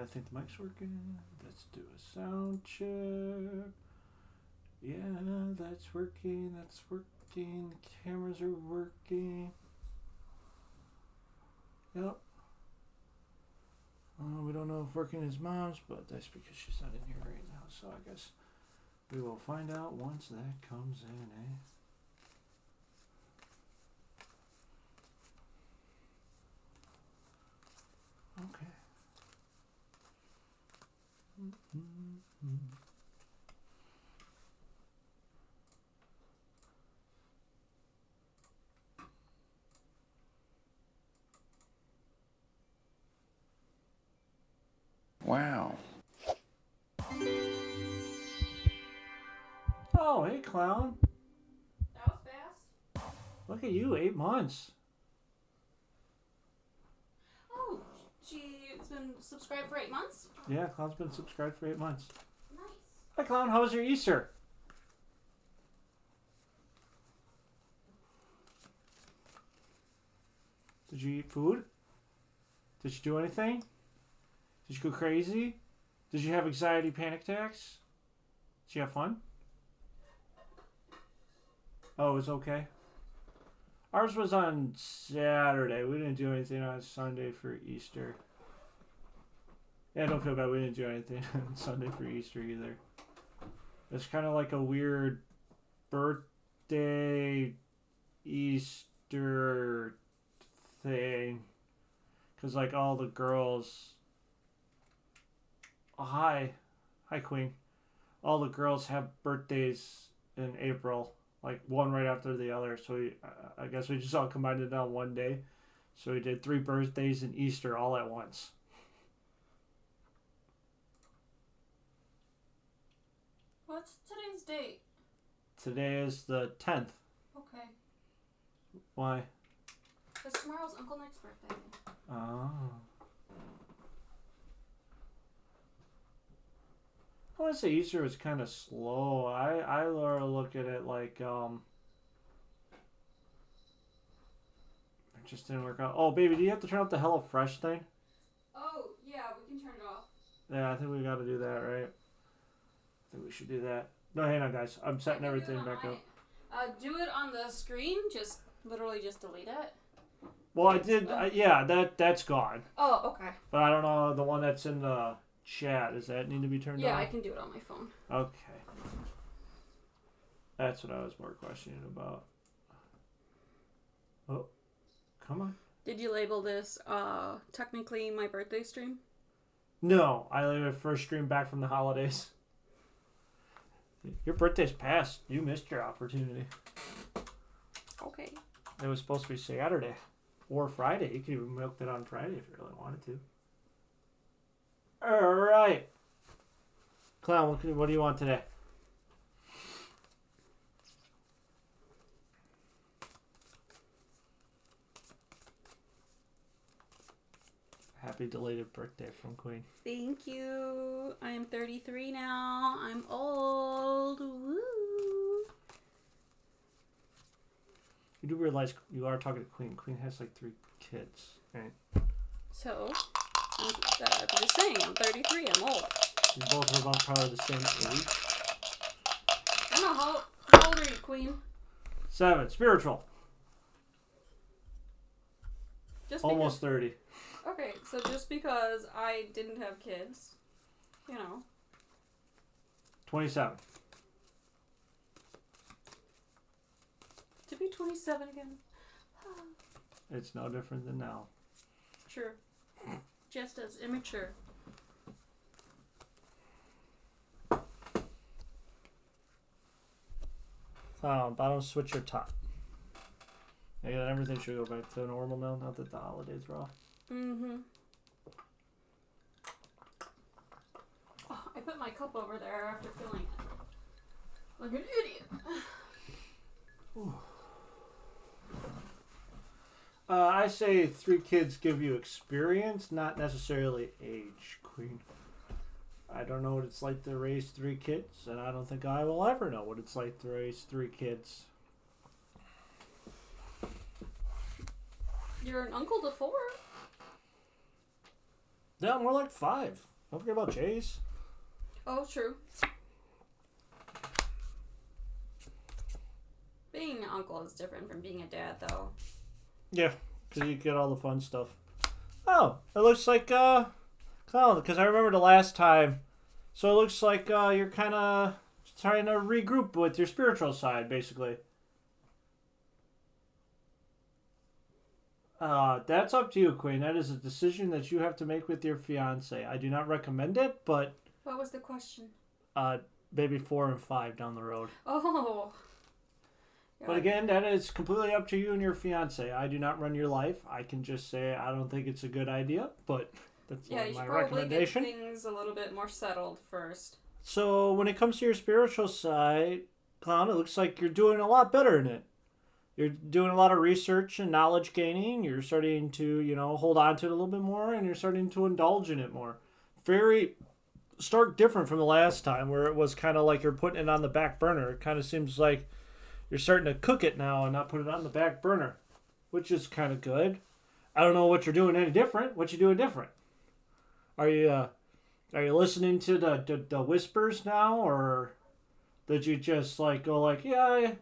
I think the mic's working. Let's do a sound check. Yeah, that's working. That's working. The cameras are working. Yep. We don't know if working is mom's, but that's because she's not in here right now. So I guess we will find out once that comes in, eh? Okay. Mm-hmm. Wow. Oh, hey, clown. That was fast. Look at you, 8 months. Oh, she's been subscribed for 8 months? Yeah, clown's been subscribed for 8 months. Nice. Hi, clown. How was your Easter? Did you eat food? Did you do anything? Did you go crazy? Did you have anxiety panic attacks? Did you have fun? Oh, it was okay. Ours was on Saturday. We didn't do anything on Sunday for Easter. Yeah, don't feel bad. We didn't do anything on Sunday for Easter either. It's kind of like a weird birthday Easter thing. Because, like, all the girls... Oh, hi, Queen. All the girls have birthdays in April. Like, one right after the other. So, I guess we just all combined it on one day. So, we did 3 birthdays and Easter all at once. What's today's date? Today is the 10th. Okay. Why? Because tomorrow's Uncle Nick's birthday. Oh. I want to say Easter was kind of slow. I look at it like, it just didn't work out. Oh, baby, do you have to turn off the HelloFresh thing? Oh, yeah, we can turn it off. Yeah, I think we got to do that, right? I think we should do that. No, hang on, guys. I'm setting everything back up. Do it on the screen. Just literally just delete it. Well, I did. Yeah, that's gone. Oh, okay. But I don't know the one that's in the chat. Does that need to be turned on? Yeah, I can do it on my phone. Okay. That's what I was more questioning about. Oh, come on. Did you label this technically my birthday stream? No, I live first stream back from the holidays. Your birthday's passed. You missed your opportunity. Okay. It was supposed to be Saturday or Friday. You could even milk it on Friday if you really wanted to. All right. Clown, what do you want today? Happy belated birthday from Queen. Thank you. I am 33 now. I'm old. Woo. You do realize you are talking to Queen. Queen has like 3 kids, right? So, I'm just saying, I'm 33. I'm old. You both are about probably the same age. I don't know. How old are you, Queen? 7. Spiritual. Just Almost 30. Okay, so just because I didn't have kids, you know. 27. To be 27 again. It's no different than now. Sure. Just as immature. Bottom switch or top. Yeah, everything should go back to normal now that the holidays are off. Mm-hmm. Oh, I put my cup over there after filling it. Like an idiot. I say 3 kids give you experience, not necessarily age, Queen. I don't know what it's like to raise 3 kids, and I don't think I will ever know what it's like to raise 3 kids. You're an uncle to 4. Yeah, more like 5. Don't forget about Jace. Oh, true. Being an uncle is different from being a dad, though. Yeah, because you get all the fun stuff. Oh, it looks like, Clown, because I remember the last time. So it looks like you're kind of trying to regroup with your spiritual side, basically. That's up to you, Queen. That is a decision that you have to make with your fiance. I do not recommend it, but What was the question? maybe 4 and 5 down the road. Oh. But again, that is completely up to you and your fiance. I do not run your life. I can just say I don't think it's a good idea, but that's yeah, you my should probably recommendation. get things a little bit more settled first. So when it comes to your spiritual side, Clown, it looks like you're doing a lot better in it. You're doing a lot of research and knowledge gaining. You're starting to, hold on to it a little bit more, and you're starting to indulge in it more. Very stark different from the last time, where it was kind of like you're putting it on the back burner. It kind of seems like you're starting to cook it now and not put it on the back burner, which is kind of good. I don't know what you're doing any different. What you doing different? Are you listening to the whispers now, or did you just go yeah,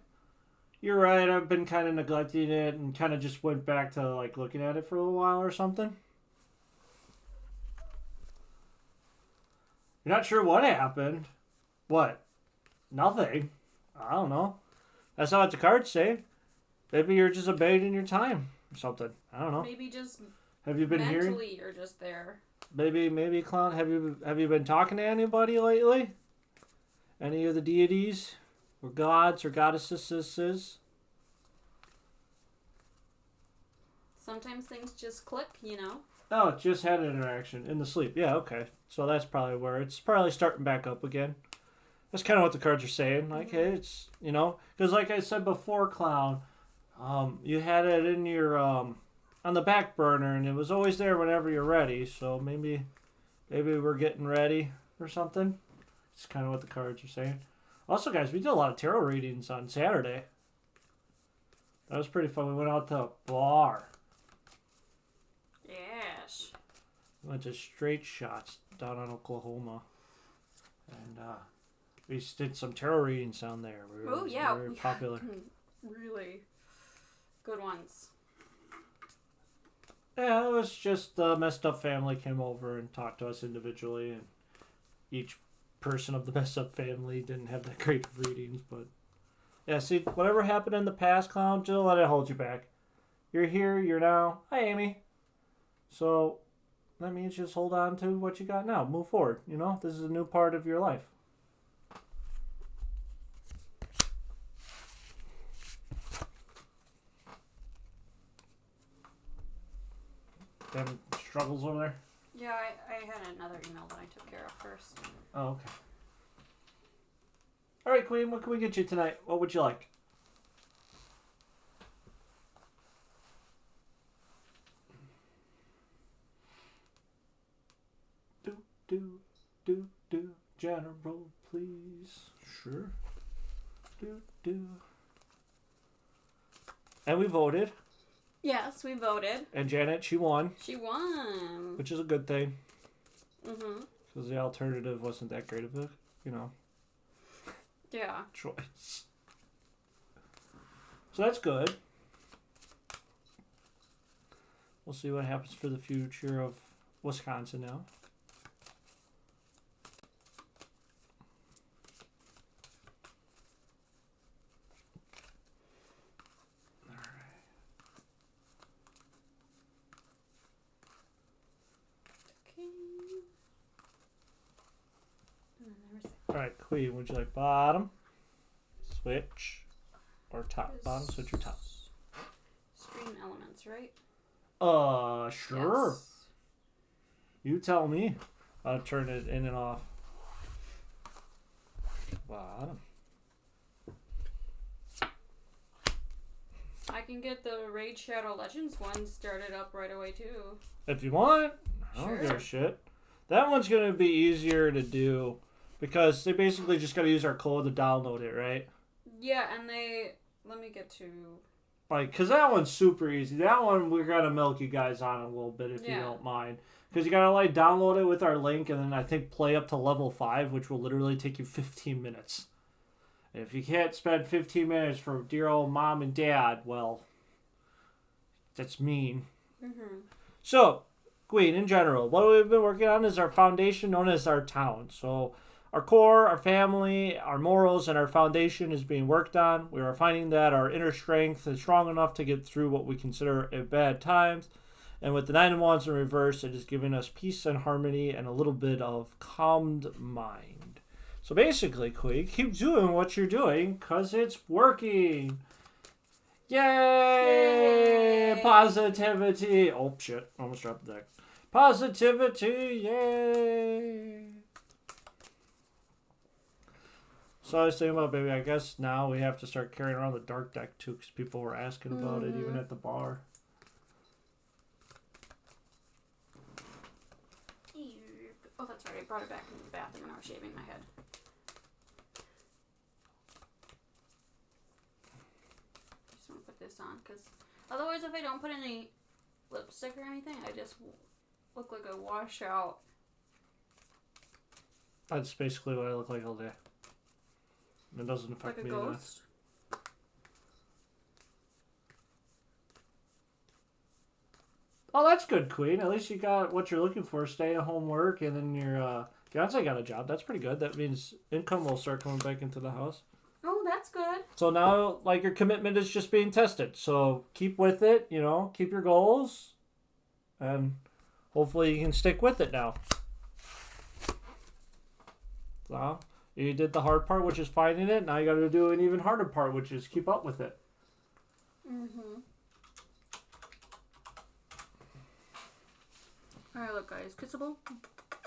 you're right, I've been kind of neglecting it, and kind of just went back to looking at it for a little while or something? You're not sure what happened? What? Nothing. I don't know. That's not what the cards say. Maybe you're just abating your time or something. I don't know. Maybe just have you been mentally hearing? you're just there. Maybe Clown. Have you been talking to anybody lately? Any of the deities, or gods, or goddesses? Sometimes things just click, Oh, it just had an interaction in the sleep. Yeah, okay. So that's probably where it's probably starting back up again. That's kind of what the cards are saying. Hey, it's, because like I said before, Clown, you had it in your, on the back burner, and it was always there whenever you're ready. So maybe we're getting ready or something. It's kind of what the cards are saying. Also, guys, we did a lot of tarot readings on Saturday. That was pretty fun. We went out to a bar. Yes. We went to Straight Shots down in Oklahoma. And, we did some tarot readings down there. Oh, yeah. Very popular. Really good ones. Yeah, it was just the messed up family came over and talked to us individually, and each person of the messed up family didn't have that great of readings, but yeah, see, whatever happened in the past, Clown, don't let it hold you back. You're here, you're now. Hi, Amy. So that means just hold on to what you got now. Move forward. This is a new part of your life. Them struggles over there? Yeah, I had another email that I took care of first. Oh, okay. All right, Queen, what can we get you tonight? What would you like? Do, General, please. Sure. Do. And we voted. Yes, we voted. And Janet, she won. She won. Which is a good thing. Mm-hmm. Because the alternative wasn't that great of a, Yeah. choice. So that's good. We'll see what happens for the future of Wisconsin now. Alright, Queen, would you like bottom, switch, or top? Bottom, switch, or top? Stream elements, right? Sure. Yes. You tell me. I'll turn it in and off. Bottom. I can get the Raid Shadow Legends one started up right away, too. If you want. I don't give a shit. That one's going to be easier to do. Because they basically just got to use our code to download it, right? Yeah, and let me get to Like, because that one's super easy. That one we're going to milk you guys on a little bit if you don't mind. Because you got to, like, download it with our link and then I think play up to level 5, which will literally take you 15 minutes. And if you can't spend 15 minutes for dear old mom and dad, well, that's mean. Mm-hmm. So, Queen, in general, what we've been working on is our foundation known as our town. So, our core, our family, our morals, and our foundation is being worked on. We are finding that our inner strength is strong enough to get through what we consider bad times. And with the 9 of Wands in reverse, it is giving us peace and harmony and a little bit of calmed mind. So basically, Queen, keep doing what you're doing because it's working. Yay! Positivity. Oh, shit. Almost dropped the deck. Positivity. Yay! So I was thinking about, baby, I guess now we have to start carrying around the dark deck, too, because people were asking about it, even at the bar. Oh, that's right. I brought it back into the bathroom when I was shaving my head. I just want to put this on, because otherwise if I don't put any lipstick or anything, I just look like a washout. That's basically what I look like all day. It doesn't affect Like a me ghost? Oh, that's good, Queen. At least you got what you're looking for, stay-at-home work, and then your fiance got a job. That's pretty good. That means income will start coming back into the house. Oh, that's good. So now, like, your commitment is just being tested. So keep with it, you know, keep your goals, and hopefully you can stick with it now. Well, you did the hard part, which is finding it. Now you got to do an even harder part, which is keep up with it. Mm-hmm. Alright, look, guys. Kissable?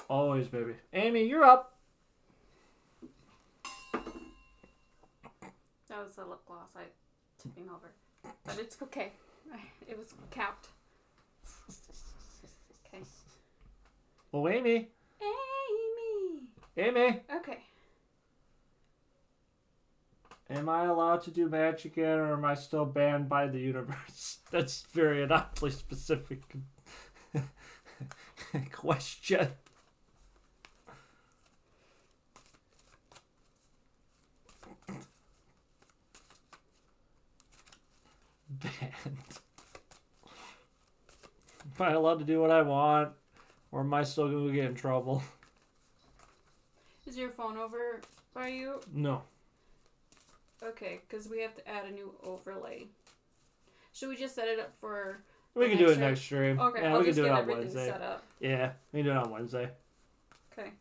Always, baby. Amy, you're up. That was the lip gloss I tipping over. But it's okay. It was capped. Okay. Oh, Amy. Amy! Amy. Okay. Am I allowed to do magic again, or am I still banned by the universe? That's very oddly specific question. Banned. Am I allowed to do what I want, or am I still going to get in trouble? Is your phone over by you? No. Okay, because we have to add a new overlay. Should we just set it up for... We can do it next stream. Okay, yeah, I'll we can just do it get on everything Wednesday. set up. Yeah, we can do it on Wednesday. Okay.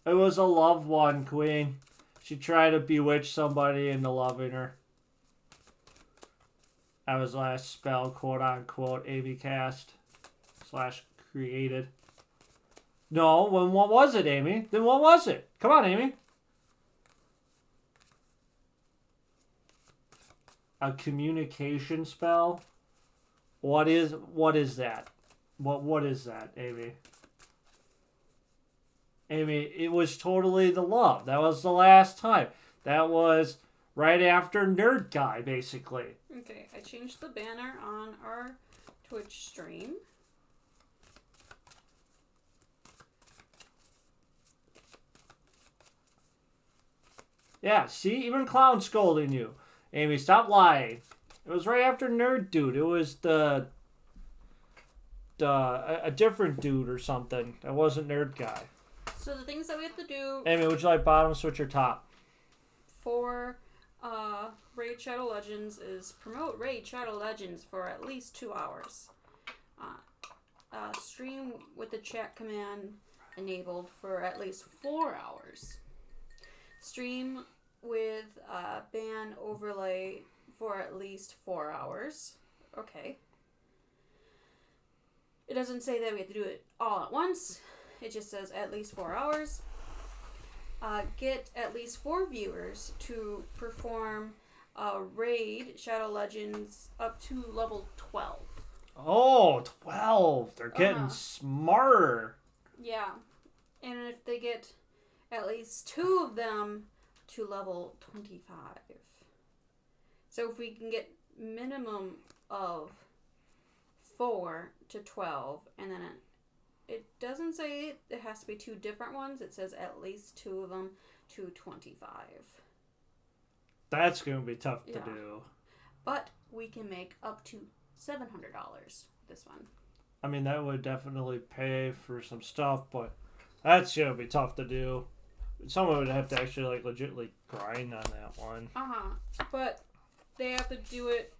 It was a loved one, Queen. She tried to bewitch somebody into loving her. That was the last spell, quote unquote, Amy cast / created. No, what was it, Amy? Then what was it? Come on, Amy. A communication spell? What is that? What is that, Amy? Amy, it was totally the love. That was the last time. That was right after Nerd Guy, basically. Okay, I changed the banner on our Twitch stream. Yeah, see? Even Clown scolding you. Amy, stop lying. It was right after Nerd Dude. It was a different dude or something. That wasn't Nerd Guy. So the things that we have to do... Amy, would you like bottom, switch, or top? For Raid Shadow Legends is promote Raid Shadow Legends for at least 2 hours. Stream with the chat command enabled for at least 4 hours. Stream with ban overlay for at least 4 hours. Okay. It doesn't say that we have to do it all at once. It just says at least 4 hours. Get at least 4 viewers to perform Raid Shadow Legends up to level 12. Oh, 12. They're getting smarter. Yeah. And if they get at least 2 of them to level 25. So if we can get minimum of 4 to 12, and then it doesn't say it has to be 2 different ones. It says at least 2 of them to 25. That's going to be tough to Yeah. do. But we can make up to $700 this one. I mean, that would definitely pay for some stuff, but that's going to be tough to do. Someone would have to actually, like, legitimately grind on that one. But they have to do it,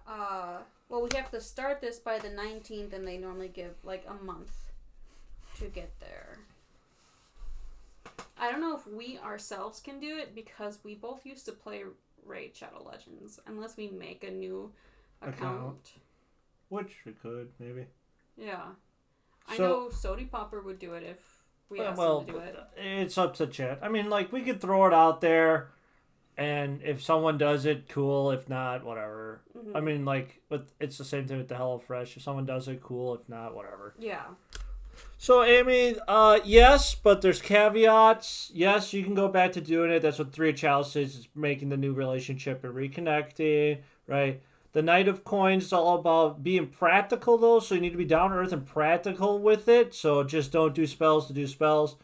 well, we have to start this by the 19th, and they normally give, like, a month to get there. I don't know if we ourselves can do it, because we both used to play Raid Shadow Legends, unless we make a new account. Which we could, maybe. Yeah. I know Sody Popper would do it if we asked him to do it. It's up to chat. I mean, like, we could throw it out there, and if someone does it, cool. If not, whatever. Mm-hmm. I mean, like, it's the same thing with the HelloFresh. If someone does it, cool. If not, whatever. Yeah. So, Amy, yes, but there's caveats. Yes, you can go back to doing it. That's what 3 of Chalices is, making the new relationship and reconnecting, right? The Knight of Coins is all about being practical, though, so you need to be down to earth and practical with it. So just don't do spells to do spells.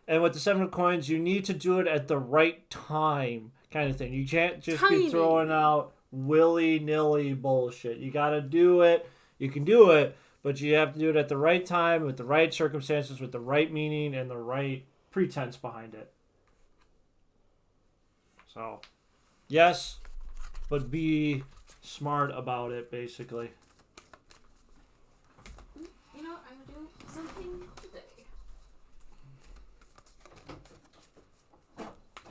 And with the 7 of Coins, you need to do it at the right time, kind of thing. You can't just be throwing out willy-nilly bullshit. You got to do it. You can do it, but you have to do it at the right time, with the right circumstances, with the right meaning, and the right pretense behind it. So, yes, but be smart about it, basically. You know, I'm gonna do something today.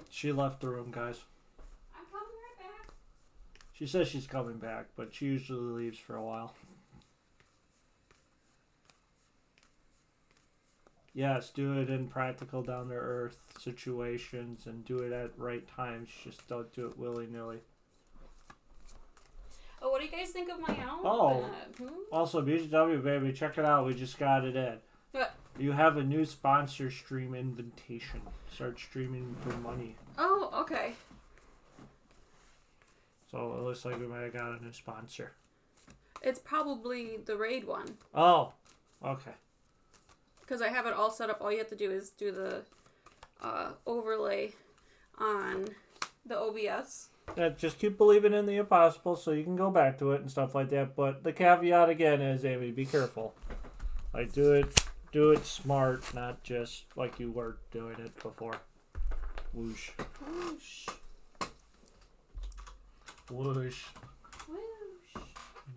She left the room, guys. I'm coming right back. She says she's coming back, but she usually leaves for a while. Yes, do it in practical, down-to-earth situations, and do it at right times. Just don't do it willy-nilly. Oh, what do you guys think of my outfit? Oh, also, BGW, baby, check it out. We just got it in. What? You have a new sponsor stream invitation. Start streaming for money. Oh, okay. So it looks like we might have got a new sponsor. It's probably the Raid one. Oh, okay. Because I have it all set up. All you have to do is do the overlay on the OBS. Yeah, just keep believing in the impossible so you can go back to it and stuff like that. But the caveat again is, Amy, be careful. Like, do it smart, not just like you were doing it before. Whoosh. Whoosh. Whoosh. Whoosh.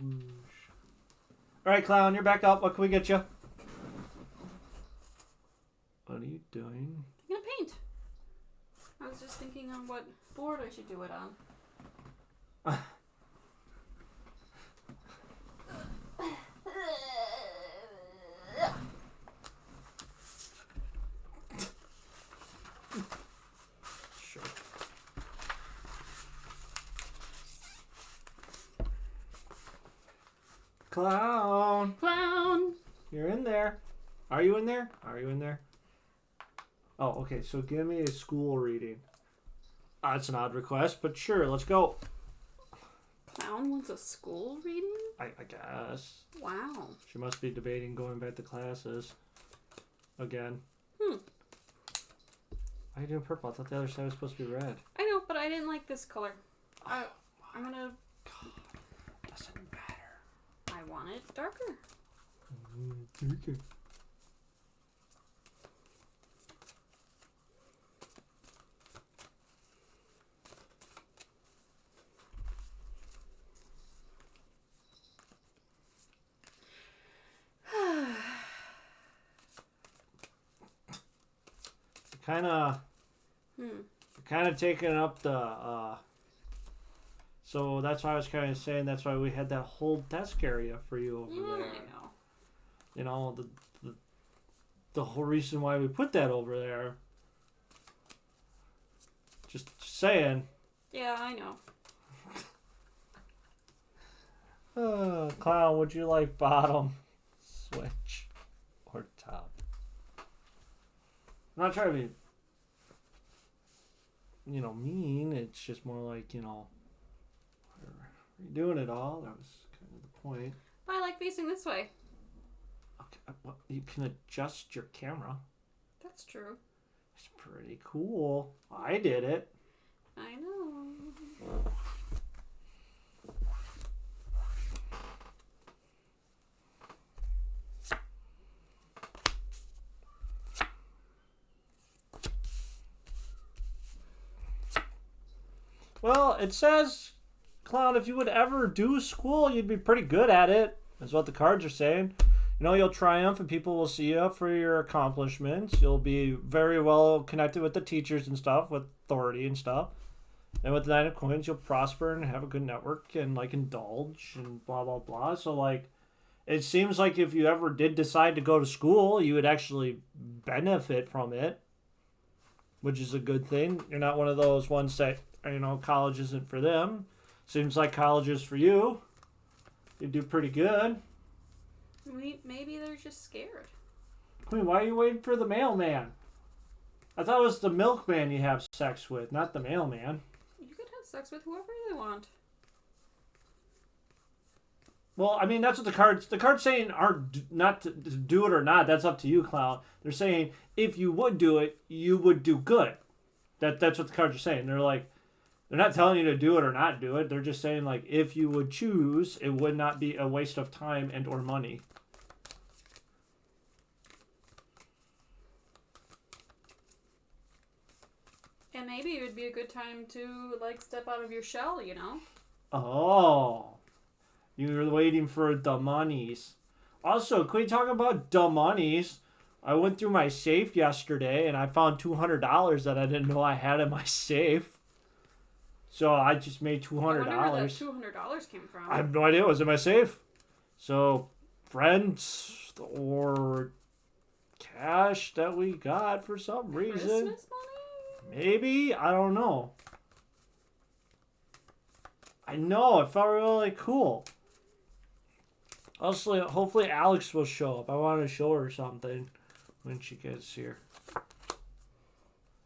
Whoosh. Alright, Clown, you're back up. What can we get you? What are you doing? I'm gonna paint. I was just thinking on what board I should do it on. Sure. Clown! Clown! You're in there. Are you in there? Are you in there? Oh, okay. So give me a school reading. That's an odd request, but sure, let's go. Clown wants a school reading? I guess. Wow. She must be debating going back to classes. Again. Why are you doing purple? I thought the other side was supposed to be red. I know, but I didn't like this color. I'm gonna... God, doesn't matter. I want it darker. Okay. Kind of taking up the so that's why I was kind of saying that's why we had that whole desk area for you over there. I know. You know, the whole reason why we put that over there. Just saying. Yeah, I know. Clown, would you like bottom, switch, or top? I'm not trying to be... mean. It's just more like, you're doing it all. That was kind of the point. I like facing this way. Okay, well, you can adjust your camera. That's true. It's pretty cool. I did it. I know. Well, it says, Clown, if you would ever do school, you'd be pretty good at it. That's what the cards are saying. You'll triumph and people will see you for your accomplishments. You'll be very well connected with the teachers and stuff, with authority and stuff. And with the Nine of Coins, you'll prosper and have a good network and, indulge and blah, blah, blah. So, it seems like if you ever did decide to go to school, you would actually benefit from it, which is a good thing. You're not one of those ones that, college isn't for them. Seems like college is for you. You do pretty good. Maybe they're just scared. Queen, why are you waiting for the mailman? I thought it was the milkman you have sex with, not the mailman. You could have sex with whoever you want. Well, I mean, that's what the cards saying aren't not to do it or not. That's up to you, Clown. They're saying if you would do it, you would do good. That's what the cards are saying. They're not telling you to do it or not do it. They're just saying, if you would choose, it would not be a waste of time and or money. And maybe it would be a good time to, step out of your shell, Oh. You were waiting for the monies. Also, can we talk about the monies? I went through my safe yesterday, and I found $200 that I didn't know I had in my safe. So I just made $200. I wonder where that $200 came from. I have no idea. It was in my safe. So, friends or cash that we got for some reason. Christmas money? Maybe. I don't know. I know. It felt really cool. Also, hopefully Alex will show up. I want to show her something when she gets here.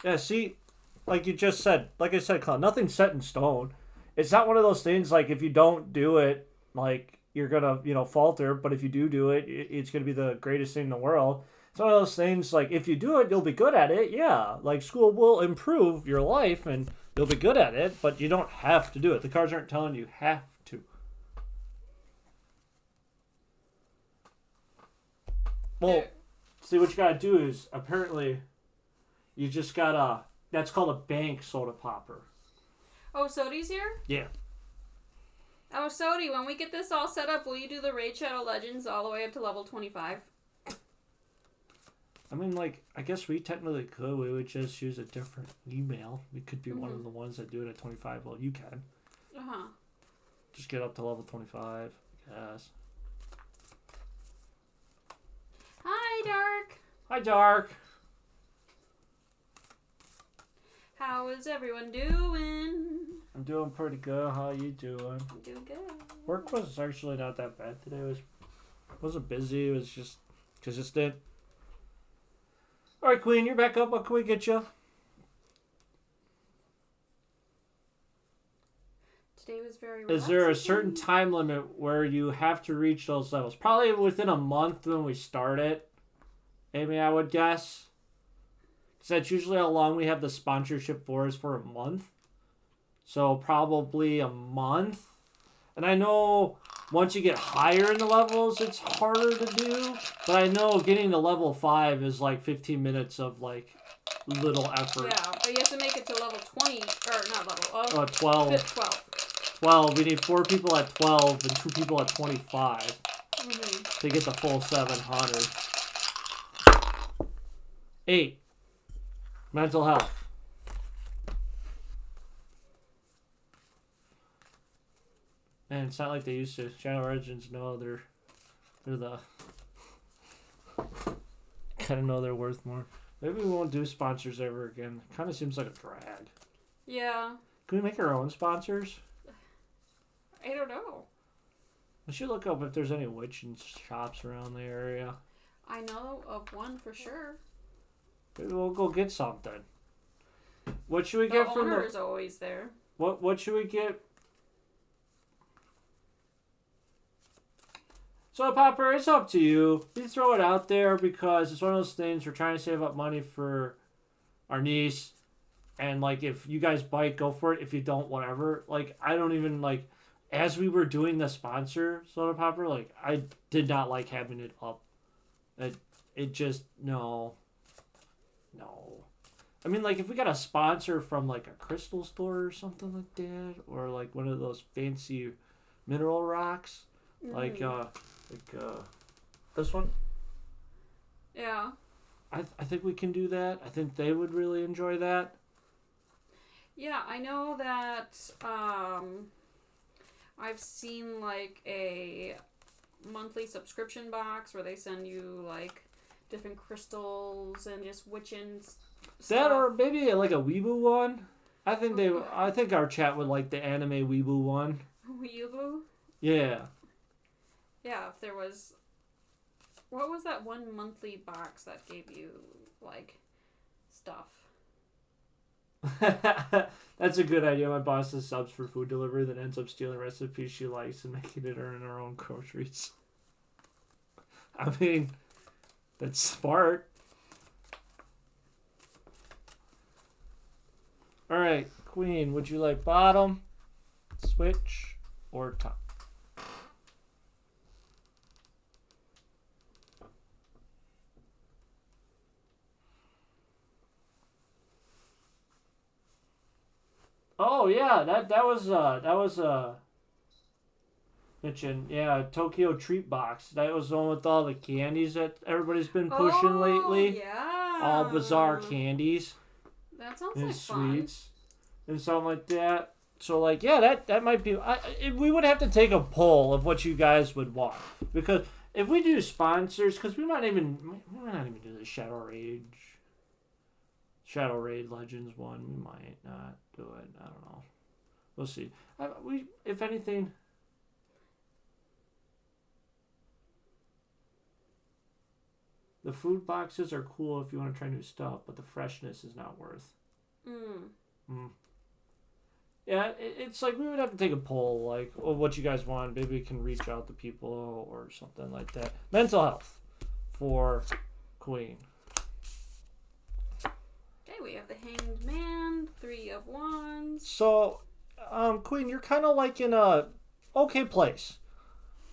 Yeah, see? Like you just said, like I said, Clown, nothing's set in stone. It's not one of those things if you don't do it, you're going to, falter. But if you do it, it's going to be the greatest thing in the world. It's one of those things, if you do it, you'll be good at it. Yeah, school will improve your life and you'll be good at it. But you don't have to do it. The cards aren't telling you have to. Well, see, what you got to do is, apparently, you just got to... That's called a bank soda popper. Oh, Sodi's here? Yeah. Oh, Sodi, when we get this all set up, will you do the Raid Shadow Legends all the way up to level 25? I mean, I guess we technically could. We would just use a different email. We could be one of the ones that do it at 25. Well, you can. Uh-huh. Just get up to level 25, yes. Hi, Dark. Hi, Dark. How is everyone doing? I'm doing pretty good. How you doing? I'm doing good. Work was actually not that bad today. It wasn't busy. It was just consistent. All right, Queen, you're back up. What can we get you? Today was very relaxing. Is there a certain time limit where you have to reach those levels? Probably within a month when we start it. Amy, I would guess. Because that's usually how long we have the sponsorship for, is for a month. So probably a month. And I know once you get higher in the levels, it's harder to do. But I know getting to level 5 is 15 minutes of little effort. Yeah, but you have to make it to level 20, or not level, 12. 12. 12. We need 4 people at 12 and 2 people at 25 Mm-hmm. to get the full 700. 8. Mental health. Man, it's not like they used to. Channel Origins know they're the kind of know they're worth more. Maybe we won't do sponsors ever again. Kind of seems like a drag. Yeah. Can we make our own sponsors? I don't know. We should look up if there's any witching shops around the area. I know of one for sure. Maybe we'll go get something. What should we The get from owner is always there. What should we get? So, Popper, it's up to you. You throw it out there because it's one of those things. We're trying to save up money for our niece. And, like, if you guys bite, go for it. If you don't, whatever. Like, I don't even, like... As we were doing the sponsor Soda Popper, like, I did not like having it up. It just... No. I mean, like, if we got a sponsor from, like, a crystal store or something like that. Or, like, one of those fancy mineral rocks. Like this one. Yeah. I think we can do that. I think they would really enjoy that. Yeah, I know that I've seen like a monthly subscription box where they send you like different crystals and just witching stuff. That or maybe like a Weeaboo one. I think our chat would like the anime Weeaboo one. Weeaboo? Yeah. Yeah, if there was... What was that one monthly box that gave you, like, stuff? That's a good idea. My boss does subs for food delivery that ends up stealing recipes she likes and making it earn her own groceries. I mean, that's smart. Alright, Queen, would you like bottom, switch, or top? Oh yeah, that was mentioned. Yeah, Tokyo Treat Box. That was the one with all the candies that everybody's been pushing lately. Yeah. All bizarre candies. That sounds and like sweets and something like that. So like, yeah, that might be. We would have to take a poll of what you guys would want, because if we do sponsors, because we might not even do the Shadow Raid Legends one. We might not do it. I don't know. We'll see. If anything. The food boxes are cool if you want to try new stuff, but the freshness is not worth. Yeah, it's like we would have to take a poll, like, what you guys want. Maybe we can reach out to people or something like that. Mental health for Queen. Okay, we have the Hanged Man, 3 of Wands. So, Queen, you're kind of like in a okay place.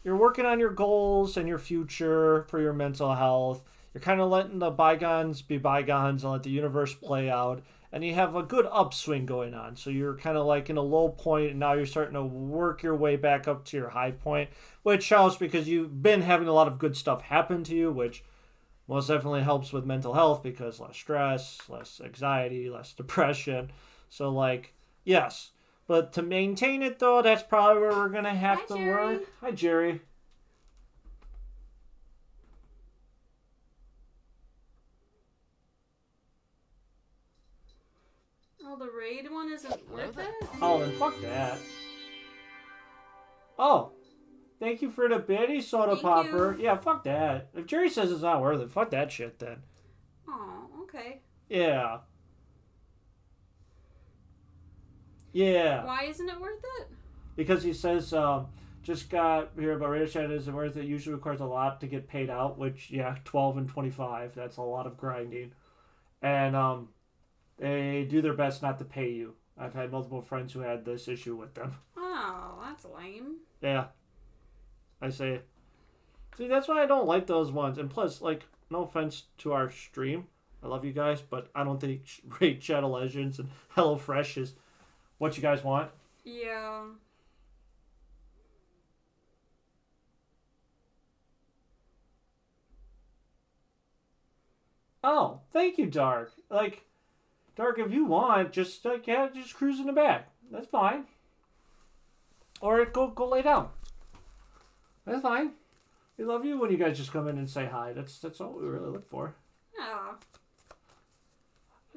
You're working on your goals and your future for your mental health. You're kind of letting the bygones be bygones and let the universe play out. And you have a good upswing going on. So you're kind of like in a low point, and now you're starting to work your way back up to your high point, which helps because you've been having a lot of good stuff happen to you, which most definitely helps with mental health because less stress, less anxiety, less depression. So, like, yes. But to maintain it, though, that's probably where we're going to have to work. Hi, Jerry. Oh, the raid one isn't worth it? Oh, then fuck that. Oh, thank you for the biddy, Soda Popper. Yeah, fuck that. If Jerry says it's not worth it, fuck that shit then. Oh, okay. Yeah. Yeah. Why isn't it worth it? Because he says, just got here about Radio Chat isn't worth it. Usually requires a lot to get paid out, which, yeah, 12 and 25. That's a lot of grinding. And, they do their best not to pay you. I've had multiple friends who had this issue with them. Oh, that's lame. Yeah. I say. See, that's why I don't like those ones. And plus, like, no offense to our stream. I love you guys, but I don't think Raid Shadow Legends and HelloFresh is what you guys want. Yeah. Oh, thank you, Dark. Like, Dark, if you want, just just cruise in the back. That's fine. Or go lay down. That's fine. We love you when you guys just come in and say hi. That's all we really look for. Yeah.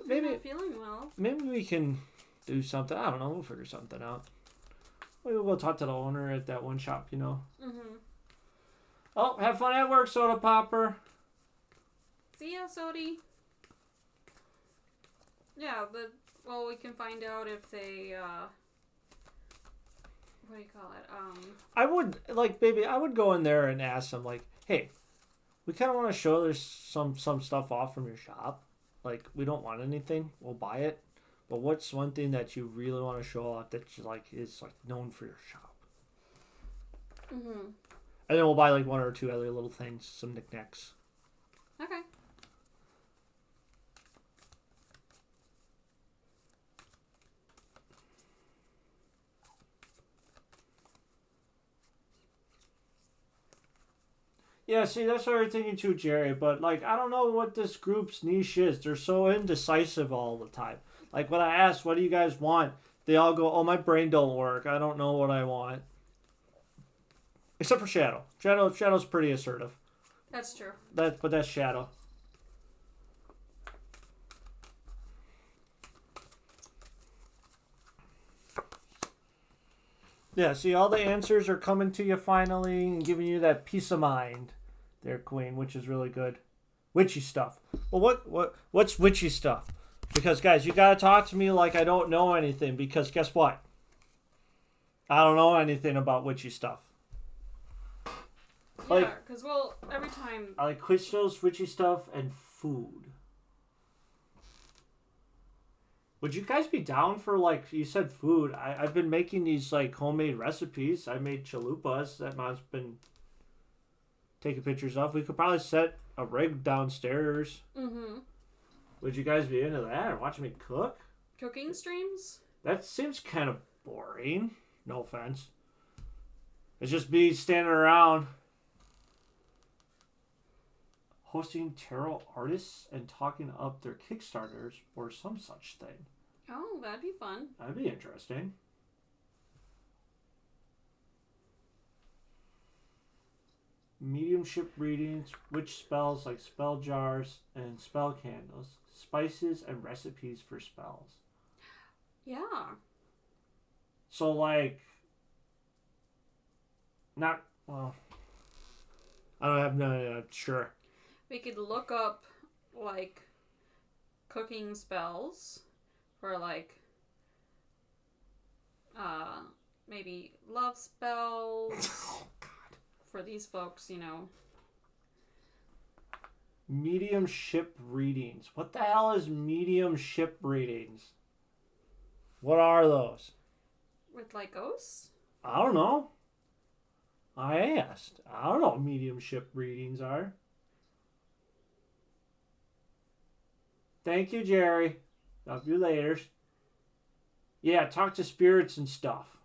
Maybe I'm not feeling well. Maybe we can do something. I don't know. We'll figure something out. We'll go talk to the owner at that one shop, you know. Mm-hmm. Oh, have fun at work, Soda Popper. See ya, Sodi. Yeah, Well, we can find out if they, what do you call it? I would, maybe I would go in there and ask them, like, hey, we kind of want to show there's some stuff off from your shop. Like, we don't want anything. We'll buy it. But what's one thing that you really want to show off that you, is known for your shop? Mm-hmm. And then we'll buy, one or two other little things, some knickknacks. Okay. Yeah, see, that's what I'm thinking too, Jerry. But, I don't know what this group's niche is. They're so indecisive all the time. When I ask, what do you guys want? They all go, oh, my brain don't work. I don't know what I want. Except for Shadow. Shadow's pretty assertive. That's true. But that's Shadow. Yeah, see, all the answers are coming to you finally and giving you that peace of mind there, Queen, which is really good. Witchy stuff. Well, what's witchy stuff? Because, guys, you got to talk to me like I don't know anything, because guess what? I don't know anything about witchy stuff. Yeah, because, every time... I like crystals, witchy stuff, and food. Would you guys be down for, you said food? I've been making these, homemade recipes. I made chalupas that Mom's been taking pictures of. We could probably set a rig downstairs. Mm-hmm. Would you guys be into that or watching me cook? Cooking streams? That seems kind of boring. No offense. It's just me standing around hosting tarot artists and talking up their Kickstarters or some such thing. Oh, that'd be fun. That'd be interesting. Mediumship readings, witch spells like spell jars and spell candles, spices and recipes for spells. Yeah. So, not, well, I don't have no, sure. We could look up, cooking spells for, maybe love spells. Oh, God. For these folks, Mediumship readings. What the hell is mediumship readings? What are those? With, ghosts? I don't know. I asked. I don't know what mediumship readings are. Thank you, Jerry. Talk to you later. Yeah, talk to spirits and stuff.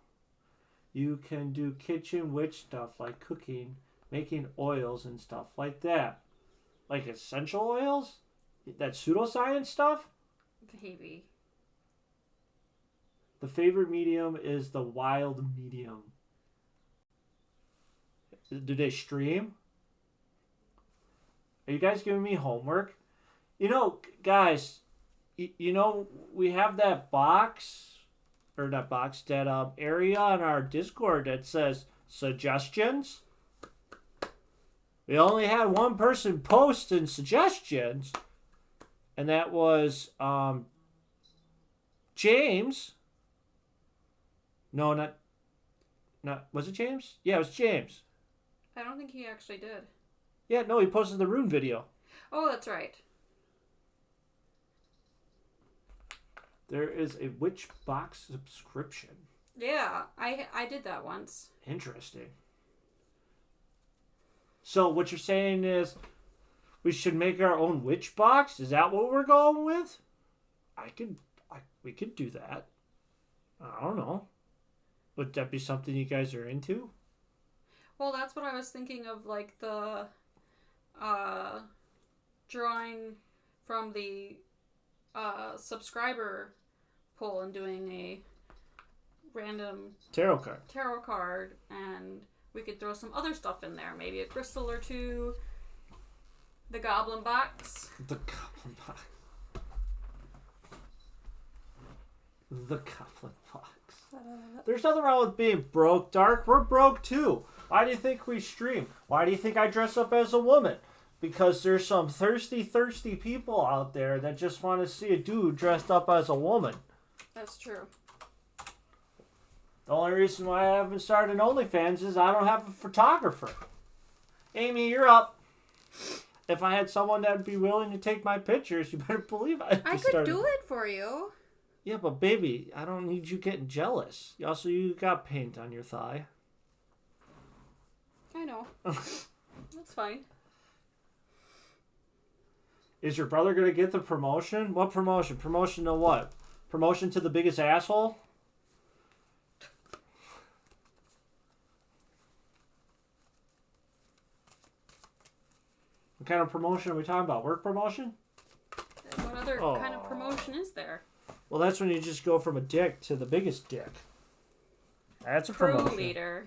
You can do kitchen witch stuff like cooking, making oils and stuff like that. Like essential oils? That pseudoscience stuff? Maybe. The favorite medium is the wild medium. Do they stream? Are you guys giving me homework? Guys, we have that box, or not box, that area on our Discord that says suggestions. We only had one person post in suggestions, and that was James. No, not was it James? Yeah, it was James. I don't think he actually did. Yeah, no, he posted the rune video. Oh, that's right. There is a witch box subscription. Yeah, I did that once. Interesting. So what you're saying is we should make our own witch box? Is that what we're going with? We could do that. I don't know. Would that be something you guys are into? Well, that's what I was thinking of, the drawing from the subscriber poll and doing a random tarot card, and we could throw some other stuff in there, maybe a crystal or two, the Goblin box. The Goblin box. The Goblin box. There's nothing wrong with being broke, Dark. We're broke too. Why do you think we stream? Why do you think I dress up as a woman? Because there's some thirsty people out there that just want to see a dude dressed up as a woman. That's true. The only reason why I haven't started an OnlyFans is I don't have a photographer. Amy, you're up. If I had someone that would be willing to take my pictures, you better believe I could do it for you. Yeah, but baby, I don't need you getting jealous. Also, you got paint on your thigh. I know. That's fine. Is your brother going to get the promotion? What promotion? Promotion to what? Promotion to the biggest asshole? What kind of promotion are we talking about? Work promotion? What other kind of promotion is there? Well, that's when you just go from a dick to the biggest dick. That's a promotion. Crew leader.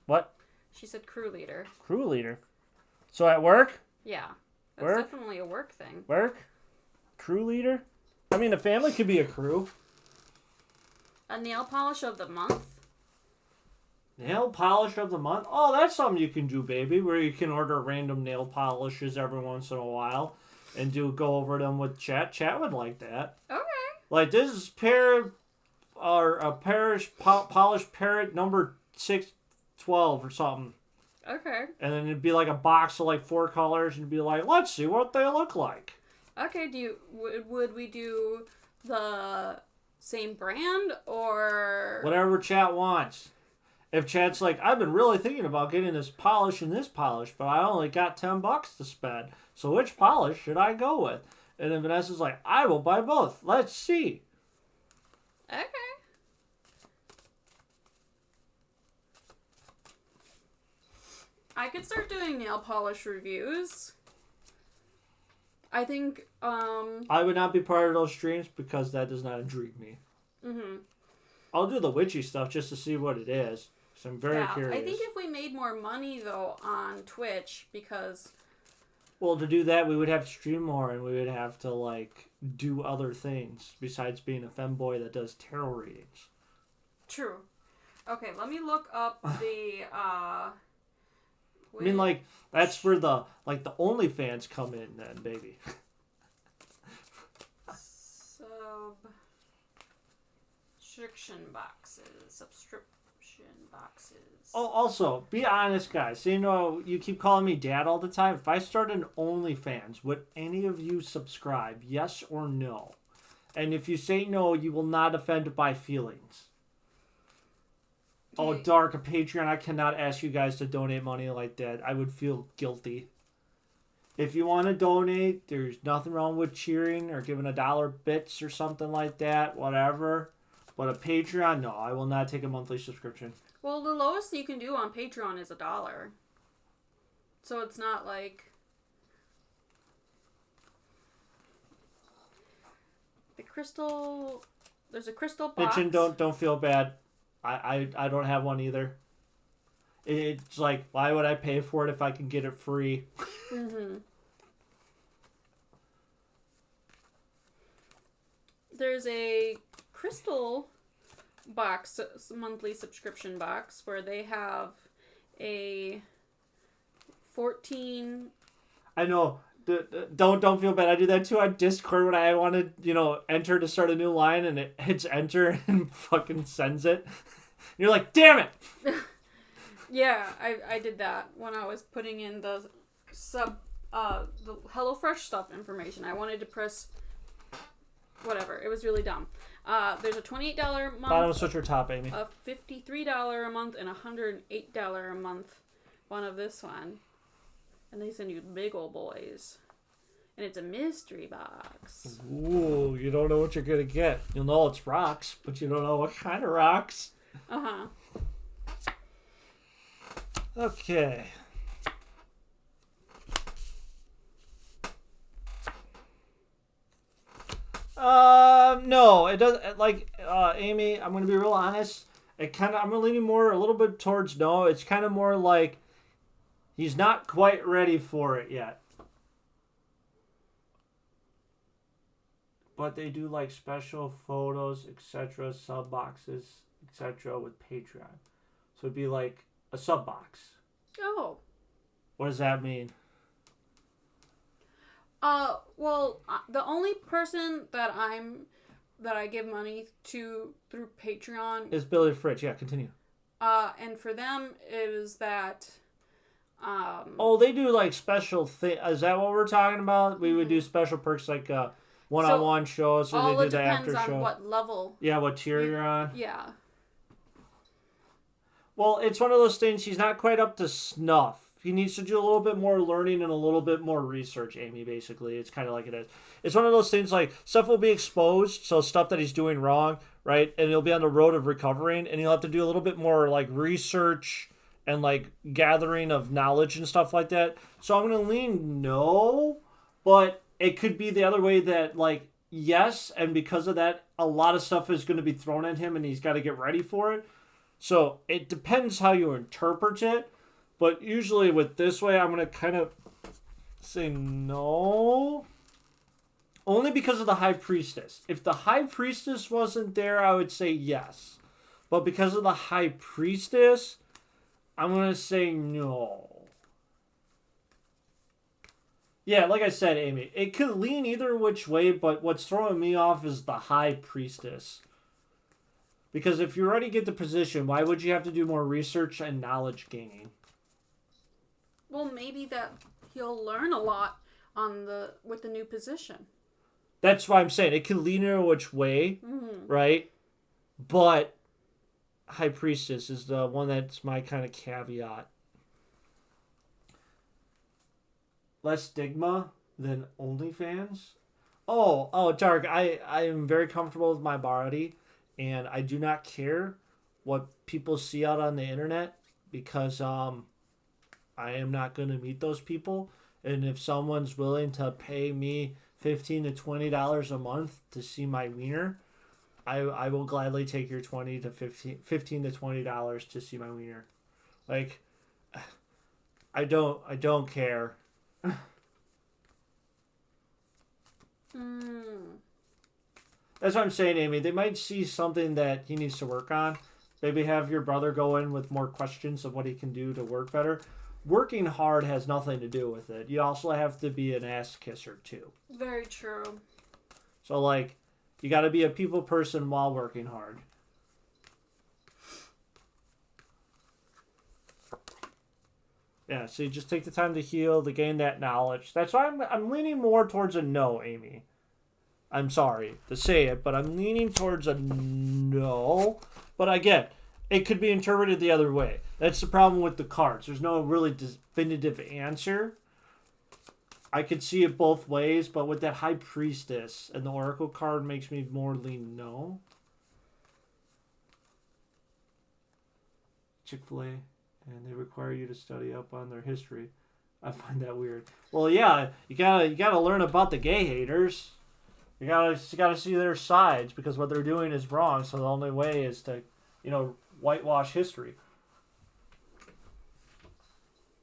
What? She said crew leader. Crew leader. So at work? Yeah. That's Work? definitely a work thing. Work? Crew leader? I mean, a family could be a crew. A nail polish of the month? Nail polish of the month? Oh, that's something you can do, baby, where you can order random nail polishes every once in a while and go over them with Chat. Chat would like that. Okay. Like, this is polished parrot number 612 or something. Okay. And then it'd be like a box of like 4 colors and it'd be like, let's see what they look like. Okay, would we do the same brand or... Whatever Chat wants. If Chat's like, I've been really thinking about getting this polish and this polish, but I only got $10 to spend. So which polish should I go with? And then Vanessa's like, I will buy both. Let's see. Okay. I could start doing nail polish reviews. I think, I would not be part of those streams because that does not intrigue me. Mm-hmm. I'll do the witchy stuff just to see what it is. So I'm very curious. I think if we made more money, though, on Twitch, because... Well, to do that, we would have to stream more, and we would have to, like, do other things besides being a femboy that does tarot readings. True. Okay, let me look up the, I mean, like, that's where the OnlyFans come in then, baby. Subscription boxes. Oh, also, be honest, guys. So, you know, you keep calling me dad all the time. If I start an OnlyFans, would any of you subscribe? Yes or no? And if you say no, you will not offend my feelings. Oh, dark, a Patreon. I cannot ask you guys to donate money like that. I would feel guilty. If you want to donate, there's nothing wrong with cheering or giving $1 bits or something like that, whatever. But a Patreon, no, I will not take a monthly subscription. Well, the lowest you can do on Patreon is $1. So it's not like... There's a crystal box. Bitchin', don't feel bad. I don't have one either. It's like, why would I pay for it if I can get it free? Mm-hmm. There's a crystal box, monthly subscription box, where they have a 14... I know. Don't feel bad. I do that too on Discord when I want to, enter to start a new line and it hits enter and fucking sends it. You're like, damn it! Yeah, I did that when I was putting in the the HelloFresh stuff information. I wanted to press whatever. It was really dumb. There's a $28 a month. Bottom switcher top, Amy. A $53 a month and a $108 a month one of this one. And they send you big old boys. And it's a mystery box. Ooh, you don't know what you're going to get. You'll know it's rocks, but you don't know what kind of rocks. Uh-huh. Okay. No, it doesn't, Amy, I'm going to be real honest. I'm leaning more a little bit towards no. It's kind of more like he's not quite ready for it yet. But they do like special photos, etc., sub boxes, etc. with Patreon. So it'd be like a sub box. Oh. What does that mean? Well, the only person that I give money to through Patreon It's Billy Fritz. Yeah, continue. and for them is that Oh, they do like special thing. Is that what we're talking about? We would do special perks like one-on-one shows, or all they it do the depends after on show. what level. Yeah, what tier you're on. Yeah. Well, it's one of those things. He's not quite up to snuff. He needs to do a little bit more learning and a little bit more research, Amy, basically. It's kind of like it is. It's one of those things like stuff will be exposed, so stuff that he's doing wrong, right? And he'll be on the road of recovering, and he'll have to do a little bit more like research and like gathering of knowledge and stuff like that. So I'm going to lean no, but it could be the other way that like yes, and because of that, a lot of stuff is going to be thrown at him and he's got to get ready for it. So it depends how you interpret it. But usually with this way, I'm going to kind of say no. Only because of the High Priestess. If the High Priestess wasn't there, I would say yes. But because of the High Priestess, I'm going to say no. Yeah, like I said, Amy, it could lean either which way, but what's throwing me off is the High Priestess. Because if you already get the position, why would you have to do more research and knowledge gaining? Well, maybe that he'll learn a lot with the new position. That's why I'm saying it can lean in which way, right? But High Priestess is the one that's my kind of caveat. Less stigma than OnlyFans? Oh, Dark, I am very comfortable with my body, and I do not care what people see out on the internet because I am not going to meet those people. And if someone's willing to pay me $15 to $20 a month to see my wiener, I will gladly take your $15 to $20 to see my wiener. Like, I don't care. That's what I'm saying, Amy. They might see something that he needs to work on. Maybe have your brother go in with more questions of what he can do to work better. Working hard has nothing to do with it. You also have to be an ass kisser, too. Very true. So, like, you got to be a people person while working hard. Yeah, so you just take the time to heal, to gain that knowledge. That's why I'm leaning more towards a no, Amy. I'm sorry to say it, but I'm leaning towards a no. But again, it could be interpreted the other way. That's the problem with the cards. There's no really definitive answer. I could see it both ways, but with that High Priestess and the Oracle card makes me more lean no. Chick-fil-A, and they require you to study up on their history. I find that weird. Well, yeah, you gotta learn about the gay haters. You gotta see their sides because what they're doing is wrong. So the only way is to, whitewash history.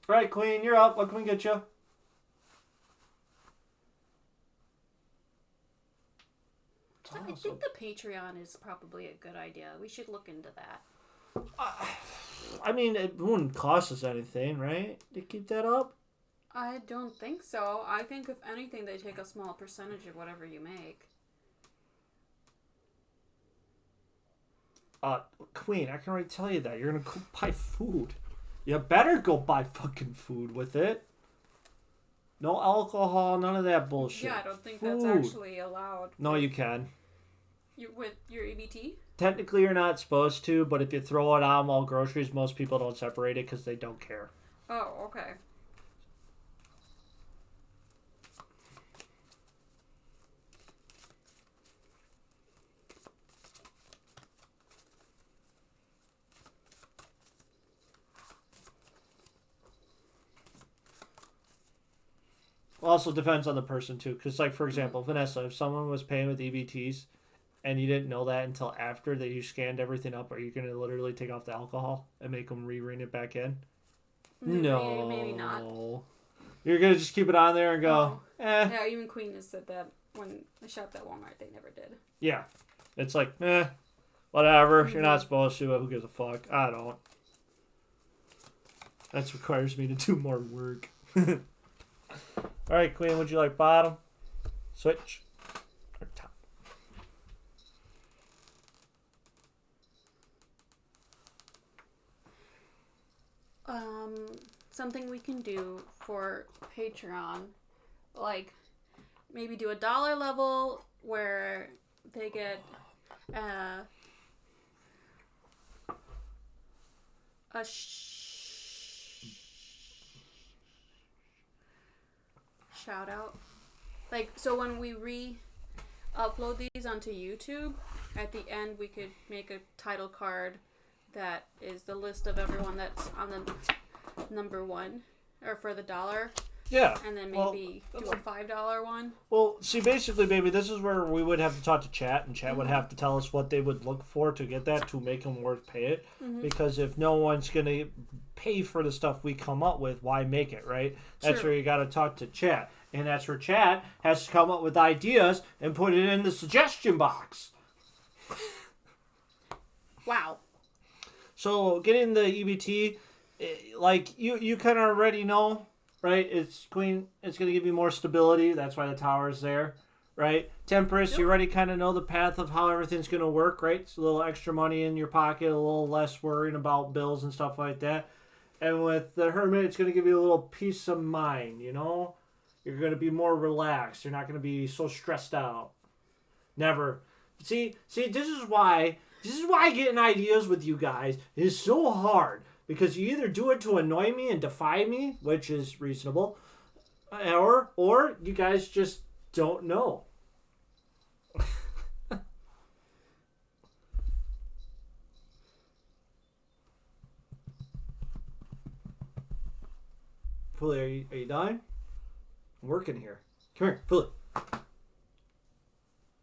All right, Queen, you're up. What can we get you? I think the Patreon is probably a good idea. We should look into that. I mean, it wouldn't cost us anything, right? To keep that up? I don't think so. I think if anything, they take a small percentage of whatever you make. Queen, I can already tell you that. You're gonna go buy food. You better go buy fucking food with it. No alcohol, none of that bullshit. Yeah, I don't think that's actually allowed. No, you can. With your EBT? Technically, you're not supposed to, but if you throw it on while groceries, most people don't separate it because they don't care. Oh, okay. Also depends on the person too, because like for example, Venessa, if someone was paying with EBTs and you didn't know that until after that you scanned everything up, are you gonna literally take off the alcohol and make them re-ring it back in? No, maybe not. You're gonna just keep it on there and go, Yeah, even Queen has said that when I shopped at Walmart, they never did. Yeah, it's like, whatever. Mm-hmm. You're not supposed to. But who gives a fuck? I don't. That requires me to do more work. All right, Queen, would you like bottom, switch, or top? Something we can do for Patreon, like maybe do $1 level where they get a shout out. Like, so when we upload these onto YouTube, at the end we could make a title card that is the list of everyone that's on the number one, or for the $1. Yeah. And then maybe do a $5 one. Well, see, basically, baby, this is where we would have to talk to chat, and chat would have to tell us what they would look for to get that to make them worth pay it. Because if no one's going to pay for the stuff we come up with, why make it, right? That's where you got to talk to chat. And that's where chat has to come up with ideas and put it in the suggestion box. Wow. So, getting the EBT, like, you kind of already know, right? It's going to give you more stability. That's why the tower's there, right? Temperance, you already kind of know the path of how everything's going to work, right? It's a little extra money in your pocket, a little less worrying about bills and stuff like that. And with the Hermit, it's going to give you a little peace of mind, you know? You're going to be more relaxed. You're not going to be so stressed out. Never. See, this is why getting ideas with you guys is so hard. Because you either do it to annoy me and defy me, which is reasonable, or you guys just don't know. Fully, are you dying? I'm working here. Come here, Fully.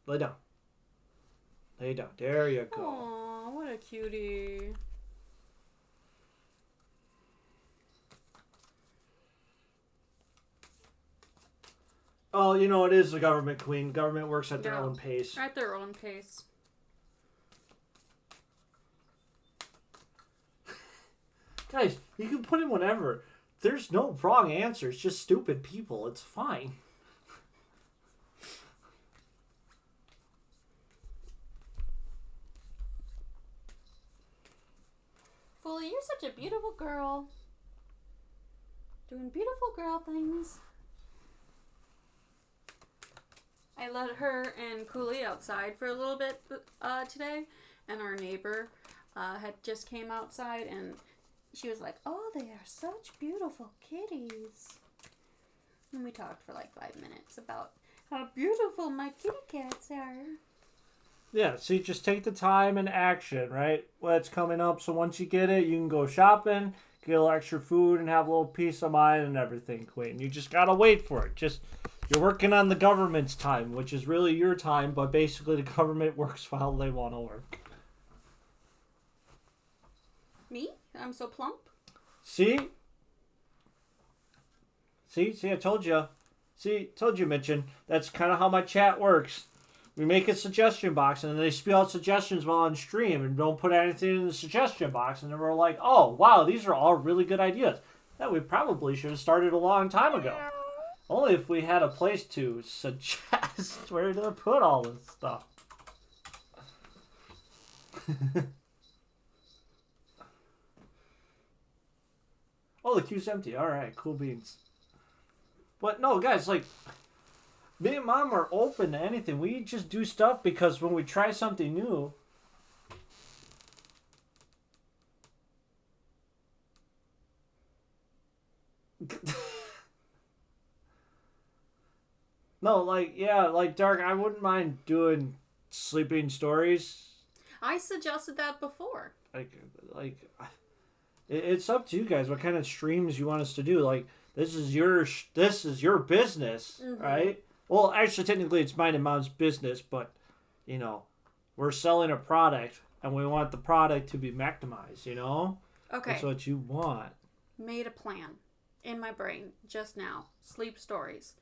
Lay down. Lay down. There you go. Aw, what a cutie. Oh, you know, it is the government, Queen. Government works at their own pace. At their own pace. Guys, you can put in whatever. There's no wrong answer. It's just stupid people. It's fine. Fully, you're such a beautiful girl. Doing beautiful girl things. I let her and Cooley outside for a little bit today, and our neighbor had just came outside, and she was like, "Oh, they are such beautiful kitties." And we talked for like 5 minutes about how beautiful my kitty cats are. Yeah, see, just take the time and action, right? What's coming up, so once you get it, you can go shopping, get a little extra food, and have a little peace of mind and everything, Queen. You just gotta wait for it. You're working on the government's time, which is really your time, but basically the government works while they want to work. Me? I'm so plump. See, I told you. See, told you, Mitchin. That's kind of how my chat works. We make a suggestion box, and then they spew out suggestions while on stream, and don't put anything in the suggestion box, and then we're like, oh, wow, these are all really good ideas that we probably should have started a long time ago. Only if we had a place to suggest where to put all this stuff. Oh, the queue's empty. Alright, cool beans. But no, guys, like, me and Mom are open to anything. We just do stuff because when we try something new... No, like, yeah, like, Dark, I wouldn't mind doing sleeping stories. I suggested that before. It's up to you guys what kind of streams you want us to do. Like, this is your business, right? Well, actually, technically, it's mine and Mom's business, but, you know, we're selling a product, and we want the product to be maximized, you know? Okay. That's what you want. Made a plan in my brain just now. Sleep stories.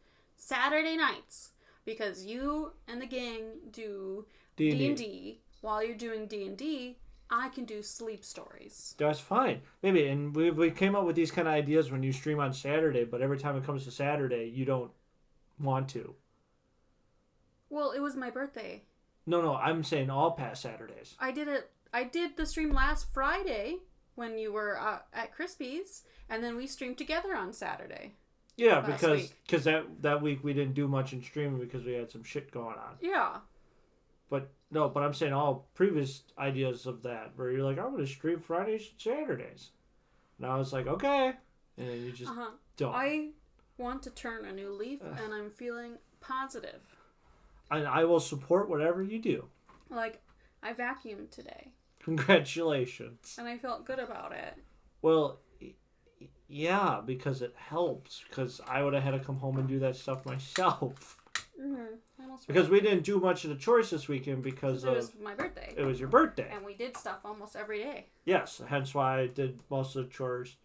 Saturday nights, because you and the gang do D&D. While you're doing D&D, I can do sleep stories. That's fine. Maybe, and we came up with these kind of ideas when you stream on Saturday, but every time it comes to Saturday, you don't want to. Well, it was my birthday. No, I'm saying all past Saturdays. I did the stream last Friday when you were at Crispy's, and then we streamed together on Saturday. Yeah, because that week we didn't do much in streaming because we had some shit going on. Yeah. But I'm saying all previous ideas of that, where you're like, I'm going to stream Fridays and Saturdays. And I was like, okay. And then you just don't. I want to turn a new leaf, and I'm feeling positive. And I will support whatever you do. Like, I vacuumed today. Congratulations. And I felt good about it. Well, yeah, because it helps. Because I would have had to come home and do that stuff myself. Because we didn't do much of the chores this weekend because it was my birthday. It was your birthday. And we did stuff almost every day. Yes, hence why I did most of the chores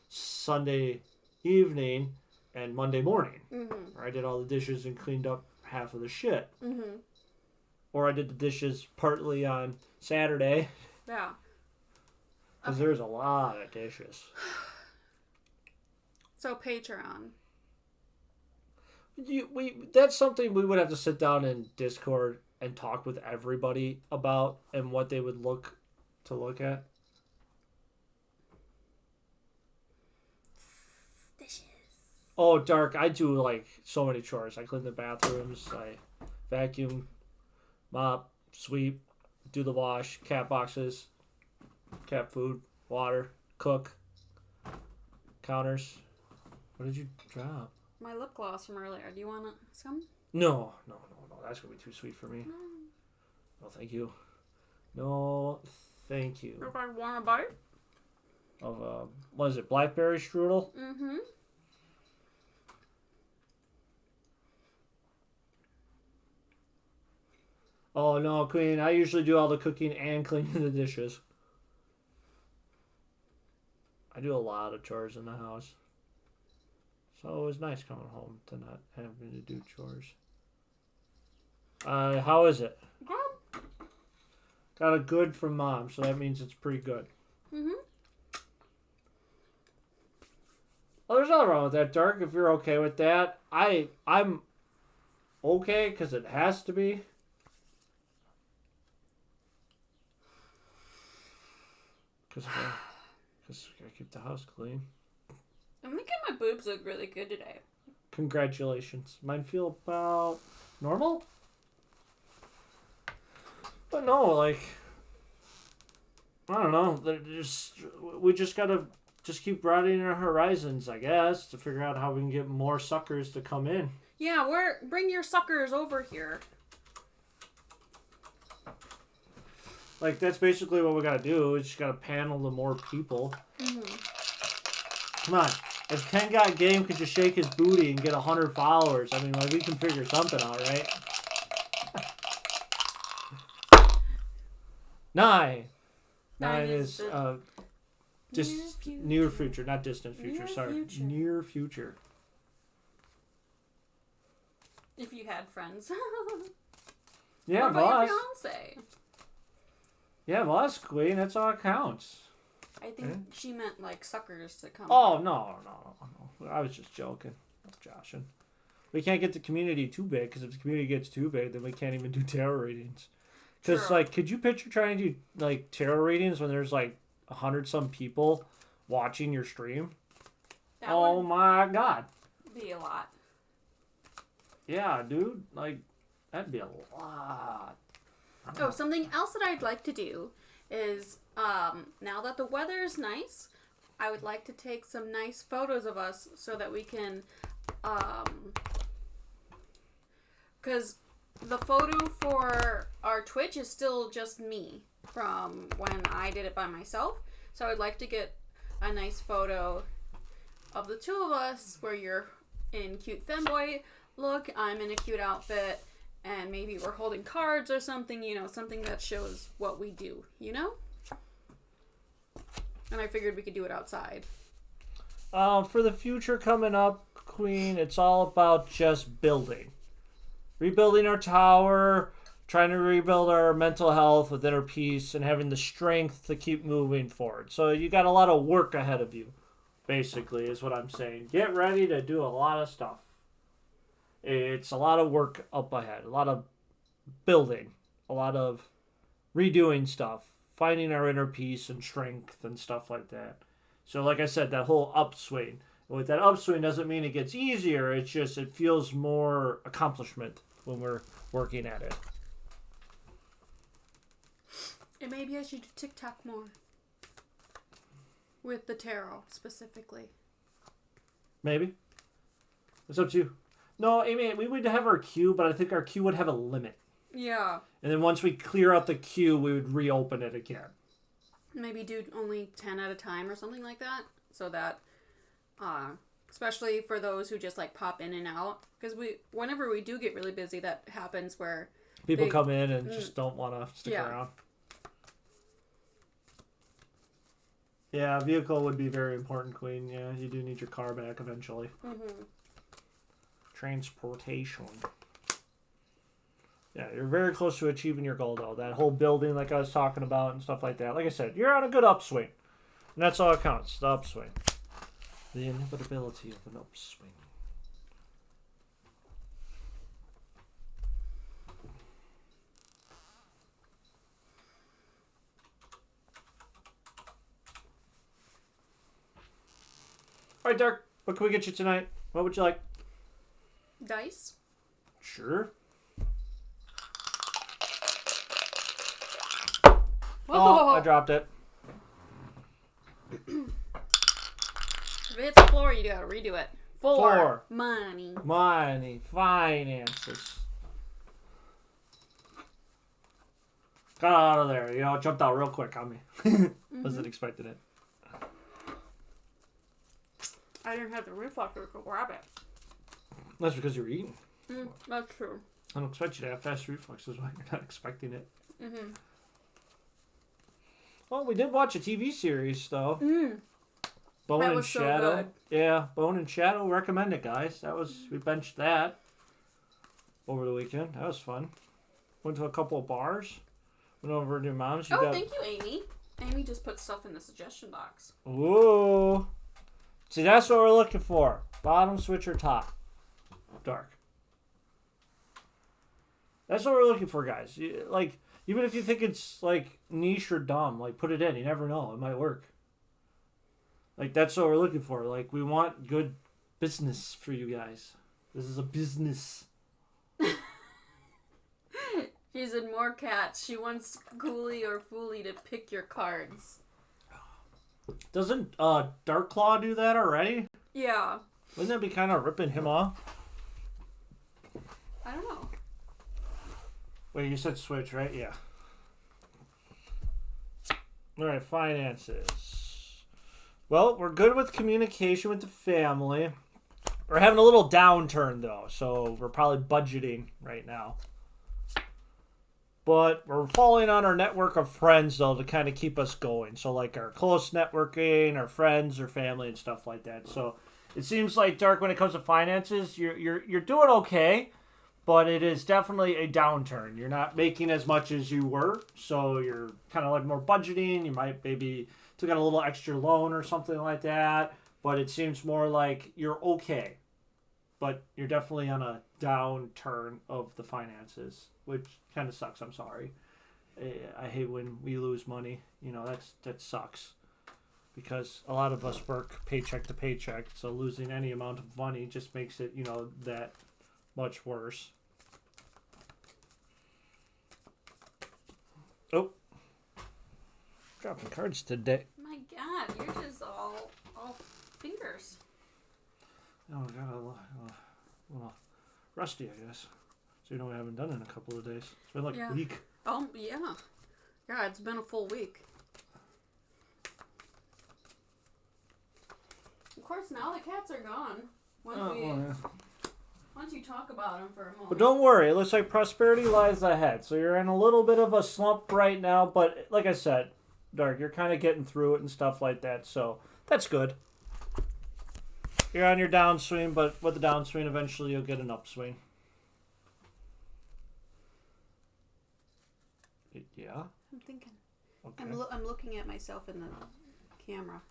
Sunday evening and Monday morning. Where I did all the dishes and cleaned up half of the shit. Or I did the dishes partly on Saturday. Yeah. Because there's a lot of dishes. So Patreon. That's something we would have to sit down in Discord and talk with everybody about and what they would look at. Dishes. Oh, Dark, I do like so many chores. I clean the bathrooms, I vacuum, mop, sweep, do the wash, cat boxes, cat food, water, cook, counters. What did you drop? My lip gloss from earlier. Do you want some? No. That's going to be too sweet for me. No, thank you. No, thank you. If I want a bite? Of, what is it, blackberry strudel? Mm-hmm. Oh, no, Queen. I usually do all the cooking and cleaning the dishes. I do a lot of chores in the house. So it was nice coming home to not having to do chores. How is it? Good. Got a good from Mom, so that means it's pretty good. Mm-hmm. Well, there's nothing wrong with that, Dark, if you're okay with that. I'm okay, because it has to be. Because I gotta keep the house clean. I'm thinking my boobs look really good today. Congratulations. Mine feel about normal? But no, like, I don't know. We just gotta keep broadening our horizons, I guess, to figure out how we can get more suckers to come in. Yeah, bring your suckers over here. Like, that's basically what we gotta do. We just gotta panel the more people. Come on. If Ken Got Game could just shake his booty and get 100 followers, I mean, like, we can figure something out, right? Nine is near future, not distant future. Near future. If you had friends. Yeah, what about boss. your fiance? Yeah, boss, Queen. That's all that counts. I think she meant like suckers to come. Oh, no. I was just joking. I'm joshing. We can't get the community too big, because if the community gets too big, then we can't even do tarot readings. Because, like, could you picture trying to do, like, tarot readings when there's, like, 100-some people watching your stream? That oh, my God. Be a lot. Yeah, dude. Like, that'd be a lot. Oh, something else that I'd like to do is, now that the weather is nice, I would like to take some nice photos of us so that we can, because the photo for our Twitch is still just me from when I did it by myself. So I'd like to get a nice photo of the two of us where you're in cute femboy look, I'm in a cute outfit, and maybe we're holding cards or something, you know, something that shows what we do, you know? And I figured we could do it outside. For the future coming up, Queen, it's all about just building. Rebuilding our tower, trying to rebuild our mental health with inner peace and having the strength to keep moving forward. So you got a lot of work ahead of you, basically, is what I'm saying. Get ready to do a lot of stuff. It's a lot of work up ahead, a lot of building, a lot of redoing stuff, finding our inner peace and strength and stuff like that. So like I said, that whole upswing. With that upswing doesn't mean it gets easier. It's just it feels more accomplishment when we're working at it. And maybe I should do TikTok more. With the tarot, specifically. Maybe. It's up to you. No, Amy, we would have our queue, but I think our queue would have a limit. Yeah. And then once we clear out the queue, we would reopen it again. Maybe do only 10 at a time or something like that. So that, especially for those who just like pop in and out. Because whenever we do get really busy, that happens where people come in and just don't want to stick around. Yeah, vehicle would be very important, Queen. Yeah, you do need your car back eventually. Mm-hmm. Transportation. Yeah, you're very close to achieving your goal, though. That whole building, like I was talking about, and stuff like that. Like I said, you're on a good upswing. And that's all that counts, the upswing. The inevitability of an upswing. All right, Dark, what can we get you tonight? What would you like? Dice? Sure. Whoa. Oh, I dropped it. If it hits the floor, you gotta redo it. Four. Money. Finances. Got out of there. You know, it jumped out real quick on me. Wasn't expecting it. I didn't have the reflexes to grab it. That's because you were eating. That's true. I don't expect you to have fast reflexes when you're not expecting it. Mm-hmm. Well, we did watch a TV series, though. Bone That and was so Shadow. good. Yeah, Bone and Shadow. Recommend it, guys. We benched that over the weekend. That was fun. Went to a couple of bars. Went over to your mom's. Thank you, Amy. Amy just put stuff in the suggestion box. Ooh. See, that's what we're looking for. Bottom, switch, or top. Dark. That's what we're looking for, guys. Like, even if you think it's, like, niche or dumb, like, put it in. You never know. It might work. Like, that's what we're looking for. Like, we want good business for you guys. This is a business. She's in more cats. She wants Ghoulie or Foolie to pick your cards. Doesn't Dark Claw do that already? Yeah. Wouldn't that be kind of ripping him off? I don't know. Wait, you said switch, right? Yeah. Alright, finances. Well, we're good with communication with the family. We're having a little downturn, though, so we're probably budgeting right now. But we're falling on our network of friends, though, to kind of keep us going. So, like, our close networking, our friends, our family, and stuff like that. So, it seems like, Dark, when it comes to finances, you're doing okay, but it is definitely a downturn. You're not making as much as you were, so you're kind of like more budgeting. You might maybe took out a little extra loan or something like that, but it seems more like you're okay. But you're definitely on a downturn of the finances, which kind of sucks. I'm sorry. I hate when we lose money. You know, that sucks. Because a lot of us work paycheck to paycheck, so losing any amount of money just makes it, you know, that much worse. Oh. Dropping cards today. My God, you're just all fingers. Oh, I got a little rusty, I guess. So, you know, we haven't done it in a couple of days. It's been like a week. Oh, yeah. Yeah, it's been a full week. Of course, now the cats are gone. Once you talk about them for a moment. But don't worry, it looks like prosperity lies ahead. So you're in a little bit of a slump right now, but like I said, Dark, you're kind of getting through it and stuff like that, so that's good. You're on your downswing, but with the downswing, eventually you'll get an upswing. Yeah? I'm thinking. Okay. I'm looking at myself in the camera.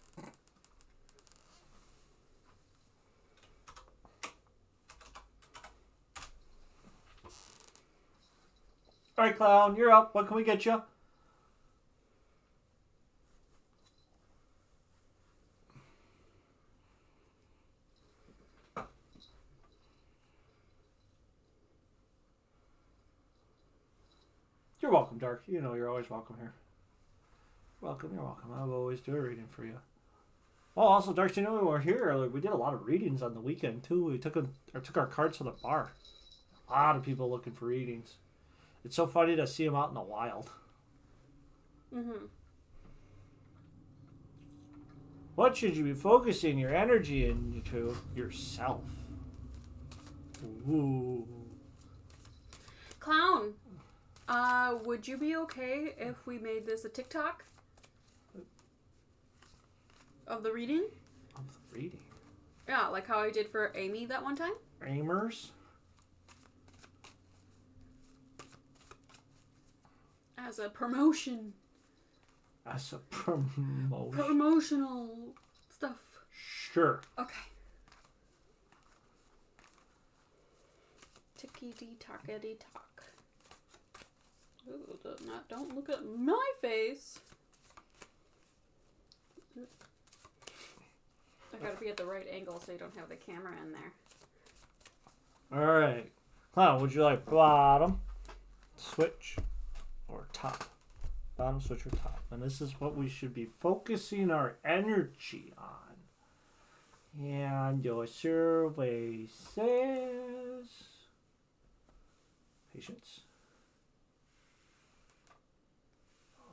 All right, Clown, you're up. What can we get you? You're welcome, Dark. You know you're always welcome here. Welcome, you're welcome. I'll always do a reading for you. Oh, also, Dark, you know when we were here, we did a lot of readings on the weekend, too. We took our cards to the bar. A lot of people looking for readings. It's so funny to see them out in the wild. Mm-hmm. What should you be focusing your energy into? Yourself. Ooh. Clown, would you be okay if we made this a TikTok? Of the reading? Of the reading? Yeah, like how I did for Amy that one time. Amers? As a promotion. As a promotion? Promotional stuff. Sure. Okay. Tickety talkety talk. Ooh, don't look at my face. I gotta be at the right angle so you don't have the camera in there. Alright. Clown, would you like bottom, switch, or top? Bottom, switch, or top? And this is what we should be focusing our energy on. And your survey says... Patience.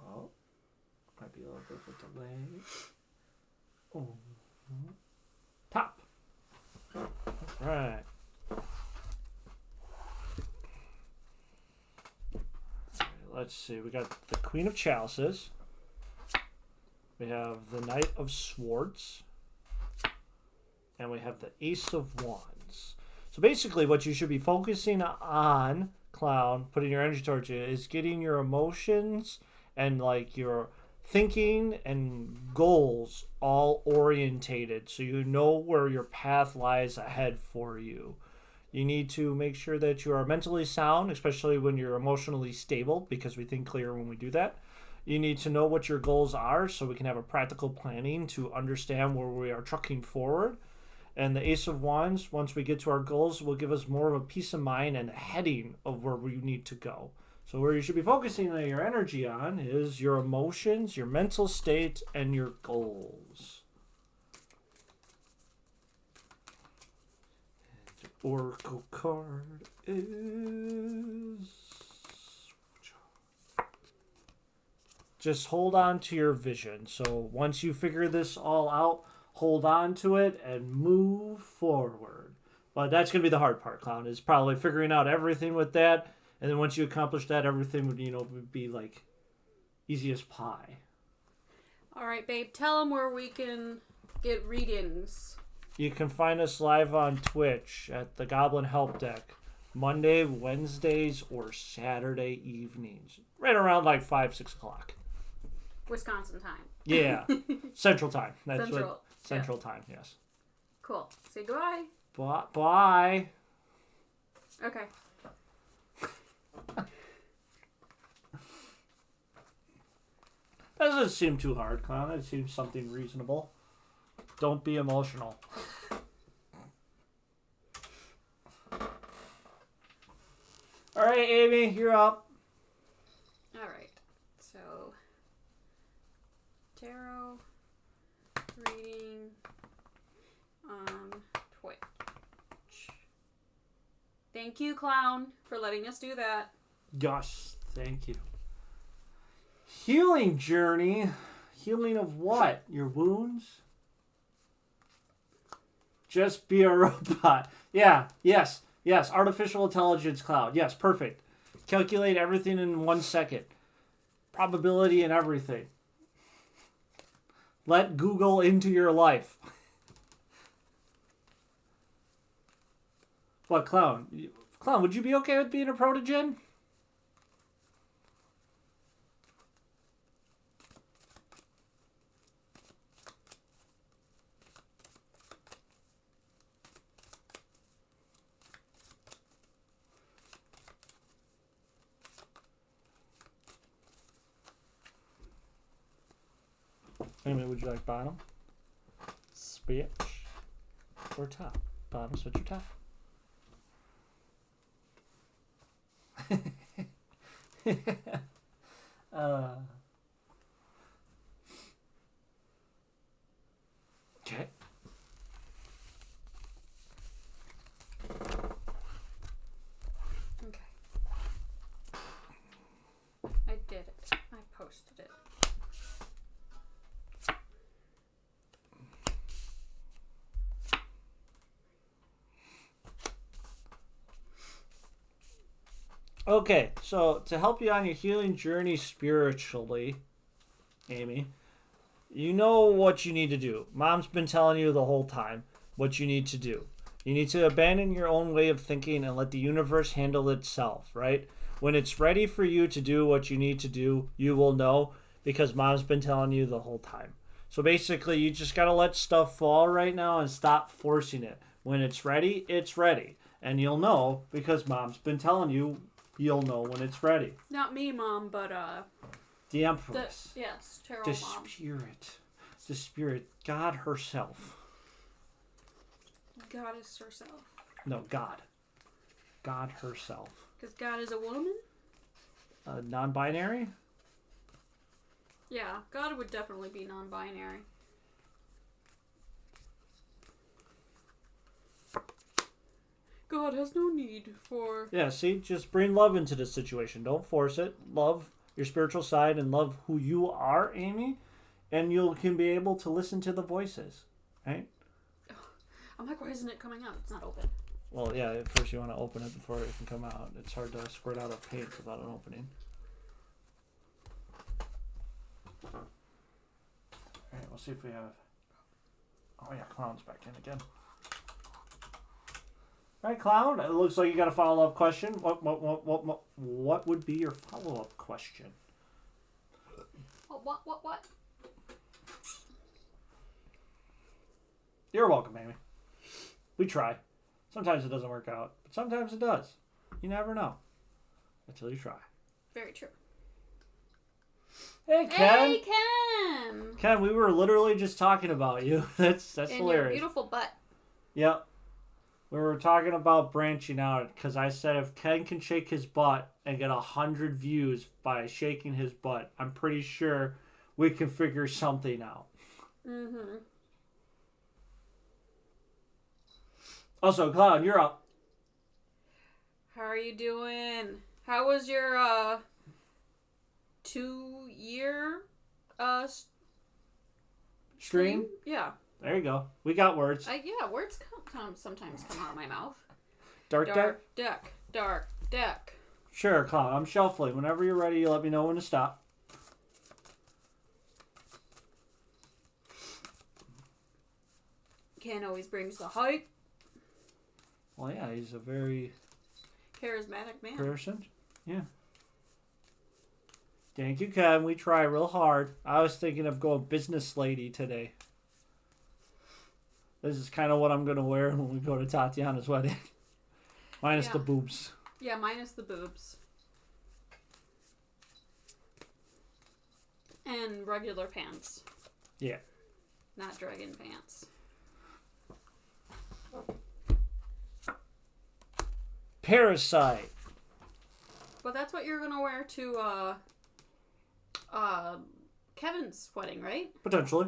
Oh. Might be a little bit of a delay. Oh. Top. Right. Let's see. We got the Queen of Chalices. We have the Knight of Swords. And we have the Ace of Wands. So basically what you should be focusing on, Clown, putting your energy towards it, is getting your emotions and like your thinking and goals all orientated so you know where your path lies ahead for you. You need to make sure that you are mentally sound, especially when you're emotionally stable, because we think clear when we do that. You need to know what your goals are so we can have a practical planning to understand where we are trucking forward. And the Ace of Wands, once we get to our goals, will give us more of a peace of mind and a heading of where we need to go. So where you should be focusing your energy on is your emotions, your mental state, and your goals. And the Oracle card is... Just hold on to your vision. So once you figure this all out, hold on to it and move forward. But that's going to be the hard part, Clown, is probably figuring out everything with that. And then once you accomplish that, everything would, would be like easy as pie. All right, babe, tell them where we can get readings. You can find us live on Twitch at the Goblin Help Deck. Monday, Wednesdays, or Saturday evenings. Right around like 5, 6 o'clock. Wisconsin time. Yeah. Central time. That's Central. what Central time, yes. Cool. Say goodbye. Bye. Okay. That doesn't seem too hard, Clown. It seems something reasonable. Don't be emotional. All right, Amy, you're up. All right. So, tarot reading on Twitch. Thank you, Clown, for letting us do that. Gosh, thank you. Healing journey. Healing of what? Your wounds? Just be a robot. Yeah, yes. Artificial intelligence cloud. Yes, perfect. Calculate everything in 1 second. Probability and everything. Let Google into your life. What, Clown? Clown, would you be okay with being a protogen? Amy, would you like bottom, switch, or top? Bottom, switch, or top? Okay. Okay. I did it. I posted it. Okay, so to help you on your healing journey spiritually, Amy, you know what you need to do. Mom's been telling you the whole time what you need to do. You need to abandon your own way of thinking and let the universe handle itself, right? When it's ready for you to do what you need to do, you will know because Mom's been telling you the whole time. So basically, you just got to let stuff fall right now and stop forcing it. When it's ready, it's ready. And you'll know because Mom's been telling you you'll know when it's ready. Not me, Mom, but The Empress. yes, Tarot The Mom. Spirit. The Spirit. God herself. Goddess herself. No, God. God herself. Because God is a woman? Non-binary? Yeah, God would definitely be non-binary. God has no need for... Yeah, see? Just bring love into the situation. Don't force it. Love your spiritual side and love who you are, Amy. And you can be able to listen to the voices. Right? I'm like, why isn't it coming out? It's not open. Well, yeah, at first you want to open it before it can come out. It's hard to squirt out a paint without an opening. Alright, we'll see if we have... Oh yeah, Clown's back in again. Alright, Clown, it looks like you got a follow-up question. What would be your follow-up question? What? You're welcome, Amy. We try. Sometimes it doesn't work out, but sometimes it does. You never know until you try. Very true. Hey, Ken. Hey, Ken. Ken, we were literally just talking about you. That's And hilarious. your beautiful butt. Yep. We were talking about branching out because I said if Ken can shake his butt and get 100 views by shaking his butt, I'm pretty sure we can figure something out. Mm-hmm. Also, Clown, you're up. How are you doing? How was your 2-year Stream? Yeah. There you go. We got words. Yeah, words sometimes come out of my mouth. Dark deck? Dark deck. Sure, Clown. I'm shuffling. Whenever you're ready, you let me know when to stop. Ken always brings the hype. Well, yeah, he's a very... Charismatic man. person. Yeah. Thank you, Ken. We try real hard. I was thinking of going business lady today. This is kind of what I'm going to wear when we go to Tatiana's wedding. Minus the boobs. Yeah, minus the boobs. And regular pants. Yeah. Not dragon pants. Parasite. But that's what you're gonna wear to Kevin's wedding, right? Potentially.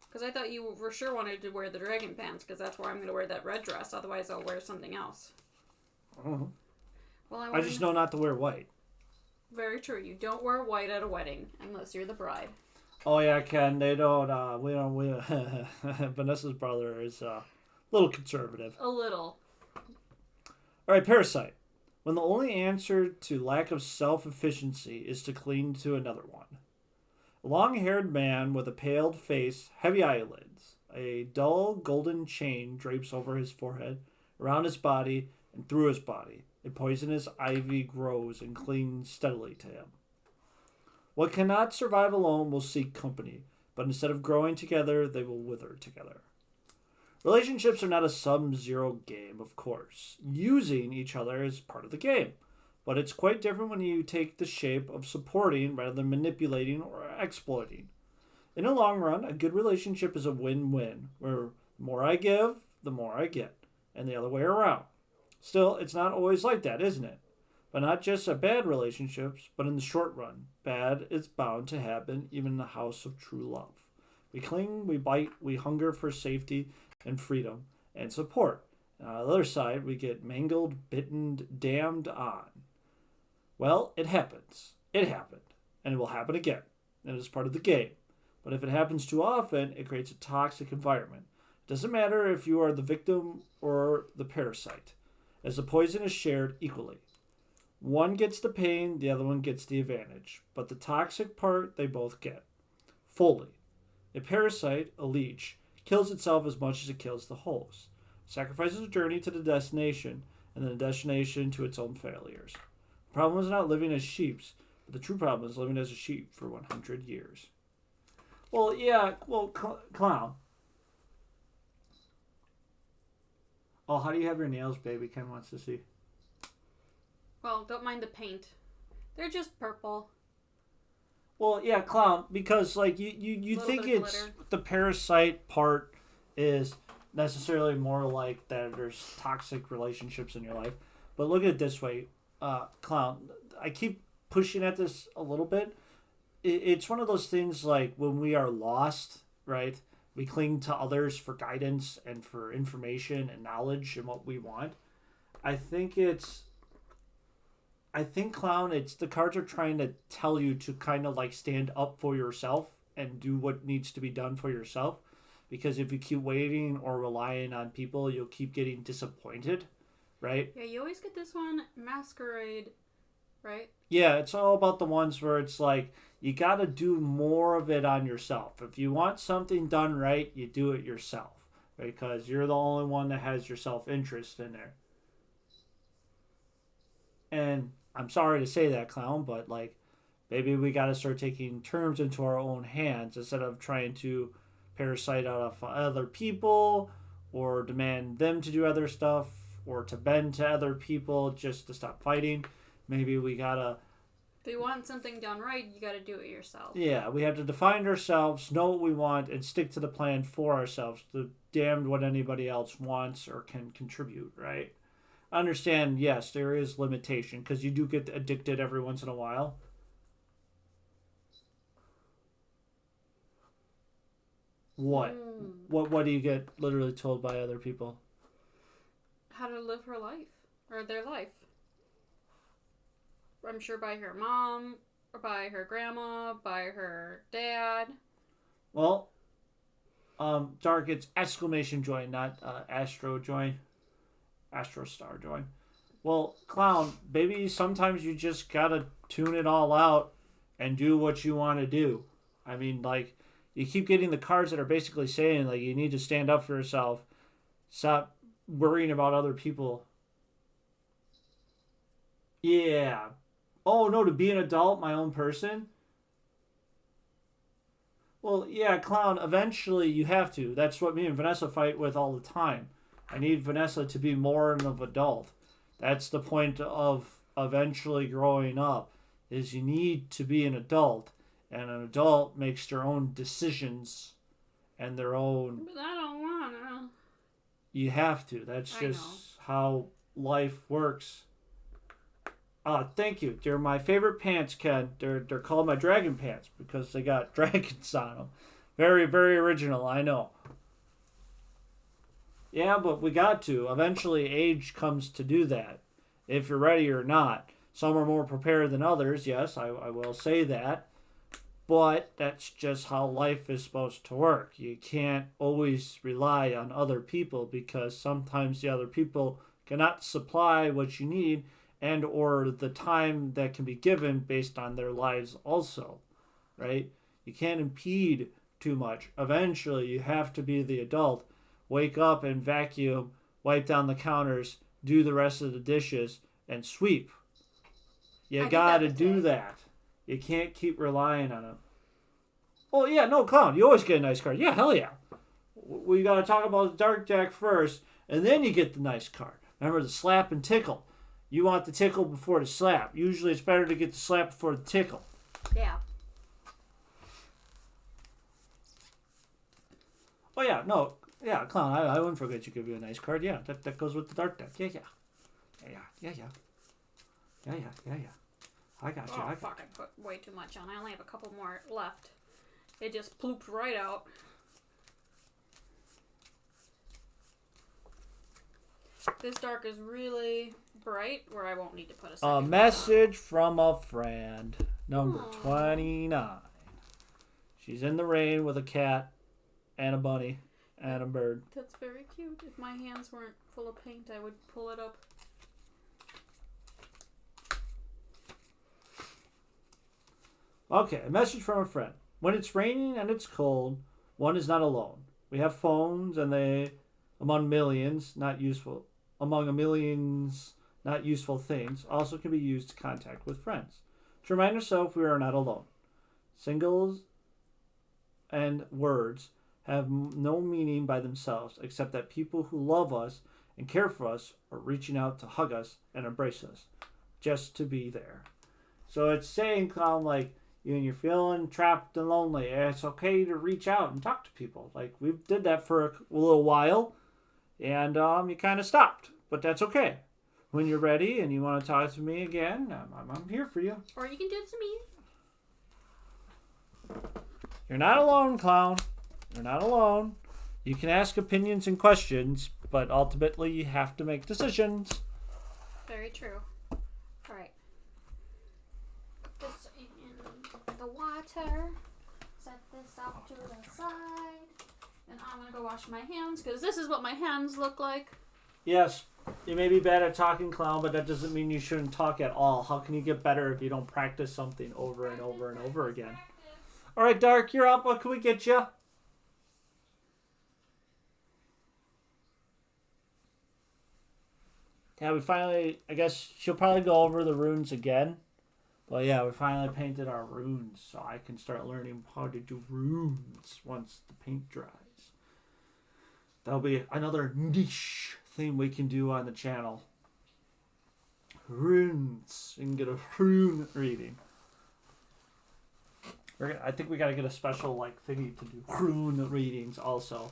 Because I thought you for sure wanted to wear the dragon pants, because that's where I'm gonna wear that red dress. Otherwise, I'll wear something else. Uh-huh. Well, I just know not to wear white. Very true. You don't wear white at a wedding unless you're the bride. Oh yeah, Ken. They don't. We Vanessa's brother is a little conservative. A little. All right, Parasite. When the only answer to lack of self-efficiency is to cling to another one. A long-haired man with a paled face, heavy eyelids, a dull golden chain drapes over his forehead, around his body, and through his body. A poisonous ivy grows and clings steadily to him. What cannot survive alone will seek company, but instead of growing together, they will wither together. Relationships are not a sum-zero game, of course. Using each other is part of the game. But it's quite different when you take the shape of supporting rather than manipulating or exploiting. In the long run, a good relationship is a win-win, where the more I give, the more I get, and the other way around. Still, it's not always like that, isn't it? But not just a bad relationships, but in the short run, bad is bound to happen even in the house of true love. We cling, we bite, we hunger for safety and freedom and support. And on the other side, we get mangled, bitten, damned on. Well, it happens. It happened. And it will happen again. And it is part of the game. But if it happens too often, it creates a toxic environment. It doesn't matter if you are the victim or the parasite, as the poison is shared equally. One gets the pain, the other one gets the advantage. But the toxic part, they both get. Fully. A parasite, a leech, kills itself as much as it kills the host. Sacrifices a journey to the destination, and then a destination to its own failures. The problem is not living as sheep, but the true problem is living as a sheep for 100 years. Well, yeah, clown. Oh, how do you have your nails, baby? Ken wants to see. Well, don't mind the paint. They're just purple. Well, yeah, clown, because like you think it's glitter. the parasite part is necessarily more like that there's toxic relationships in your life. But look at it this way, clown. I keep pushing at this a little bit. It's one of those things like when we are lost, right? We cling to others for guidance and for information and knowledge and what we want. I think, clown, it's the cards are trying to tell you to kind of like stand up for yourself and do what needs to be done for yourself. Because if you keep waiting or relying on people, you'll keep getting disappointed, right? Yeah, you always get this one, Masquerade, right? Yeah, it's all about the ones where it's like, you got to do more of it on yourself. If you want something done right, you do it yourself. Because you're the only one that has your self-interest in there. And I'm sorry to say that, clown, but like, maybe we got to start taking terms into our own hands instead of trying to parasite out of other people or demand them to do other stuff or to bend to other people just to stop fighting. Maybe we got to... If you want something done right, you got to do it yourself. Yeah, we have to define ourselves, know what we want, and stick to the plan for ourselves. The damned what anybody else wants or can contribute, right? Understand, yes, there is limitation because you do get addicted every once in a while. What? What do you get literally told by other people? How to live her life or their life. I'm sure by her mom or by her grandma, by her dad. Well, Dark, it's exclamation join, not astro join. Astro star join. Well, clown, baby, sometimes you just gotta tune it all out and do what you want to do. I mean, like, you keep getting the cards that are basically saying, like, you need to stand up for yourself. Stop worrying about other people. Yeah. Oh, no, to be an adult, my own person? Well, yeah, clown, eventually you have to. That's what me and Venessa fight with all the time. I need Venessa to be more of an adult. That's the point of eventually growing up, is you need to be an adult. And an adult makes their own decisions and their own... But I don't wanna. You have to. That's just how life works. Thank you. They're my favorite pants, Ken. They're called my dragon pants because they got dragons on them. Very, very original, I know. Yeah, but we got to. Eventually, age comes to do that. If you're ready or not. Some are more prepared than others, yes, I will say that. But that's just how life is supposed to work. You can't always rely on other people because sometimes the other people cannot supply what you need and or the time that can be given based on their lives also, right? You can't impede too much. Eventually, you have to be the adult. Wake up and vacuum, wipe down the counters, do the rest of the dishes, and sweep. You gotta do that. You can't keep relying on them. Oh, yeah, no, clown. You always get a nice card. Yeah, hell yeah. We got to talk about the Dark Deck first, and then you get the nice card. Remember the slap and tickle. You want the tickle before the slap. Usually it's better to get the slap before the tickle. Yeah. Oh yeah, no, yeah, clown. I wouldn't forget to give you a nice card. Yeah, that goes with the dark deck. Yeah. I got you. Oh fuck! I put way too much on. I only have a couple more left. It just plooped right out. This dark is really bright, where I won't need to put a second. A message from a friend, number 29. She's in the rain with a cat and a bunny and a bird. That's very cute. If my hands weren't full of paint, I would pull it up. Okay, a message from a friend. When it's raining and it's cold, one is not alone. We have phones, and they, among millions not useful things, also can be used to contact with friends. To remind ourselves we are not alone. Singles and words have no meaning by themselves, except that people who love us and care for us are reaching out to hug us and embrace us, just to be there. So it's saying, clown, like, you're feeling trapped and lonely, it's okay to reach out and talk to people. Like, we did that for a little while, and you kind of stopped, but that's okay. When you're ready and you want to talk to me again, I'm here for you. Or you can do it to me. You're not alone, clown. You're not alone. You can ask opinions and questions, but ultimately you have to make decisions. Very true. All right. This in the water. Set this off to the side. And I'm going to go wash my hands, because this is what my hands look like. Yes, you may be bad at talking, clown, but that doesn't mean you shouldn't talk at all. How can you get better if you don't practice something over and over and over again? All right, Dark, you're up. What can we get you? Yeah, we finally, I guess she'll probably go over the runes again. But yeah, we finally painted our runes, so I can start learning how to do runes once the paint dries. That'll be another niche thing we can do on the channel. Runes. You can get a rune reading. I think we got to get a special thingy to do rune readings also.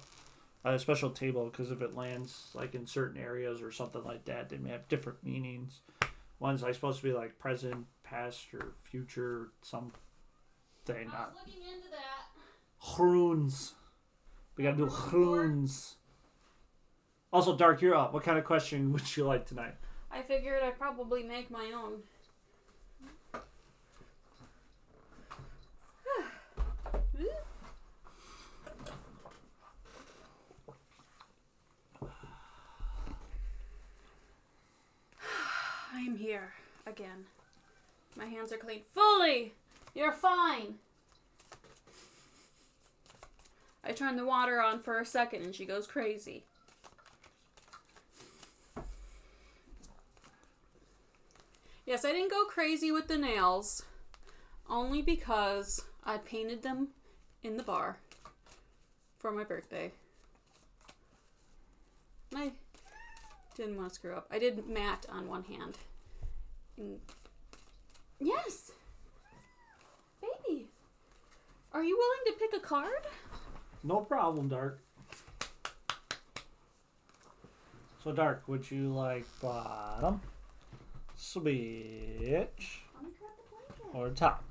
A special table, because if it lands in certain areas or something like that, they may have different meanings. One's supposed to be present, past, or future, something. I was looking into that. Runes. We got to do runes. Also, Dark, you're up. What kind of question would you like tonight? I figured I'd probably make my own. I'm here again. My hands are clean. Fully! You're fine! I turn the water on for a second and she goes crazy. Yes, I didn't go crazy with the nails. Only because I painted them in the bar for my birthday. I didn't want to screw up. I did matte on one hand. Yes! Baby! Are you willing to pick a card? No problem, Dark. So, Dark, would you like bottom, switch, or top?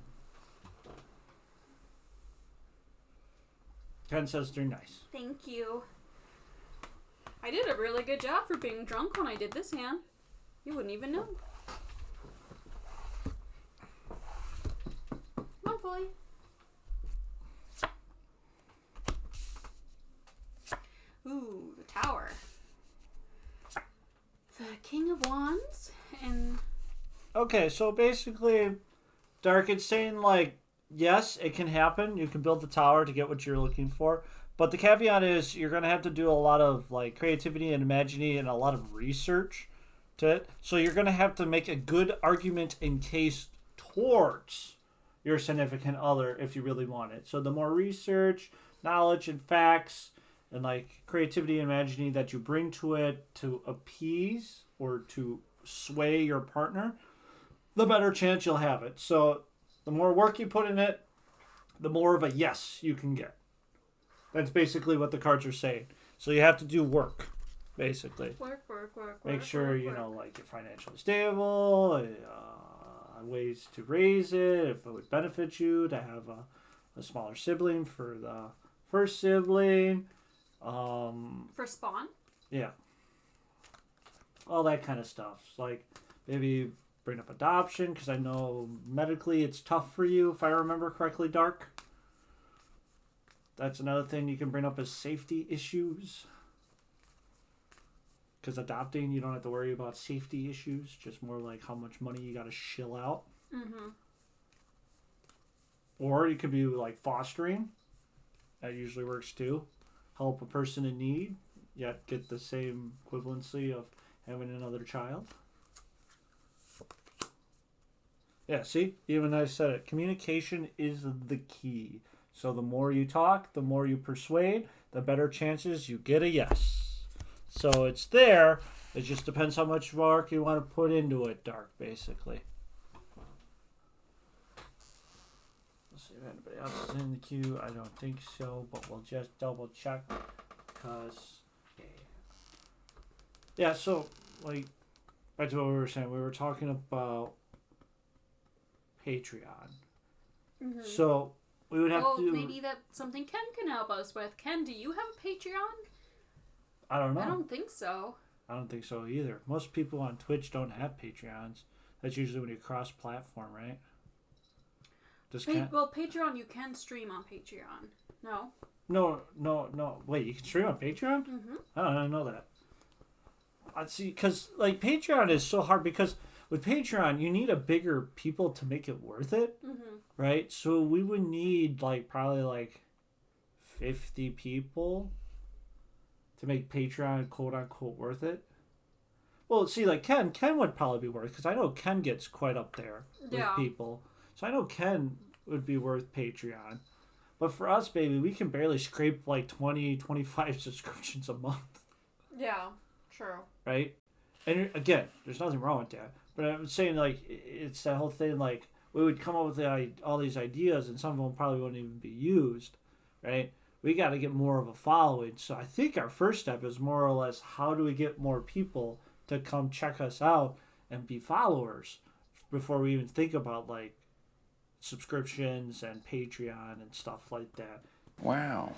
Ken says they're nice. Thank you. I did a really good job for being drunk when I did this hand. You wouldn't even know. Come on, Fully. Ooh, the tower. The King of Wands and... Okay, so basically, Dark, it's saying, yes, it can happen. You can build the tower to get what you're looking for. But the caveat is you're going to have to do a lot of creativity and imagining and a lot of research to it. So you're going to have to make a good argument in case towards your significant other if you really want it. So the more research, knowledge, and facts and creativity and imagining that you bring to it to appease or to sway your partner, the better chance you'll have it. So the more work you put in it, the more of a yes you can get. That's basically what the cards are saying. So you have to do work, basically. Work. Make sure, like you're financially stable, ways to raise it, if it would benefit you to have a smaller sibling for the first sibling. For spawn? Yeah. All that kind of stuff. Like, maybe bring up adoption, because I know medically it's tough for you, if I remember correctly, Dark. That's another thing you can bring up as safety issues. Because adopting, you don't have to worry about safety issues. Just more like how much money you got to shill out. Mm-hmm. Or you could be like fostering. That usually works too. Help a person in need, yet get the same equivalency of having another child. Yeah, see? Even I said it. Communication is the key. So the more you talk, the more you persuade, the better chances you get a yes. So it's there. It just depends how much work you want to put into it, Dark, basically. Let's see if anybody else is in the queue. I don't think so, but we'll just double check. Because, yeah, so, like, back to what we were saying. We were talking about Patreon. Mm-hmm. So, we would have to... maybe that's something Ken can help us with. Ken, do you have a Patreon? I don't know. I don't think so. I don't think so either. Most people on Twitch don't have Patreons. That's usually when you cross-platform, right? Well, Patreon, you can stream on Patreon. No? No. Wait, you can stream on Patreon? Mm-hmm. I don't know that. I see, because, like, Patreon is so hard because with Patreon, you need a bigger people to make it worth it, mm-hmm. right? So we would need, like, probably, like, 50 people to make Patreon quote-unquote worth it. Well, see, like, Ken would probably be worth, because I know Ken gets quite up there with people. So I know Ken would be worth Patreon. But for us, baby, we can barely scrape, like, 20, 25 subscriptions a month. Yeah, true. Right? And, again, there's nothing wrong with that. But I'm saying, like, it's that whole thing, like, we would come up with all these ideas, and some of them probably wouldn't even be used, right? We got to get more of a following. So I think our first step is more or less, how do we get more people to come check us out and be followers before we even think about, like, subscriptions and Patreon and stuff like that. Wow.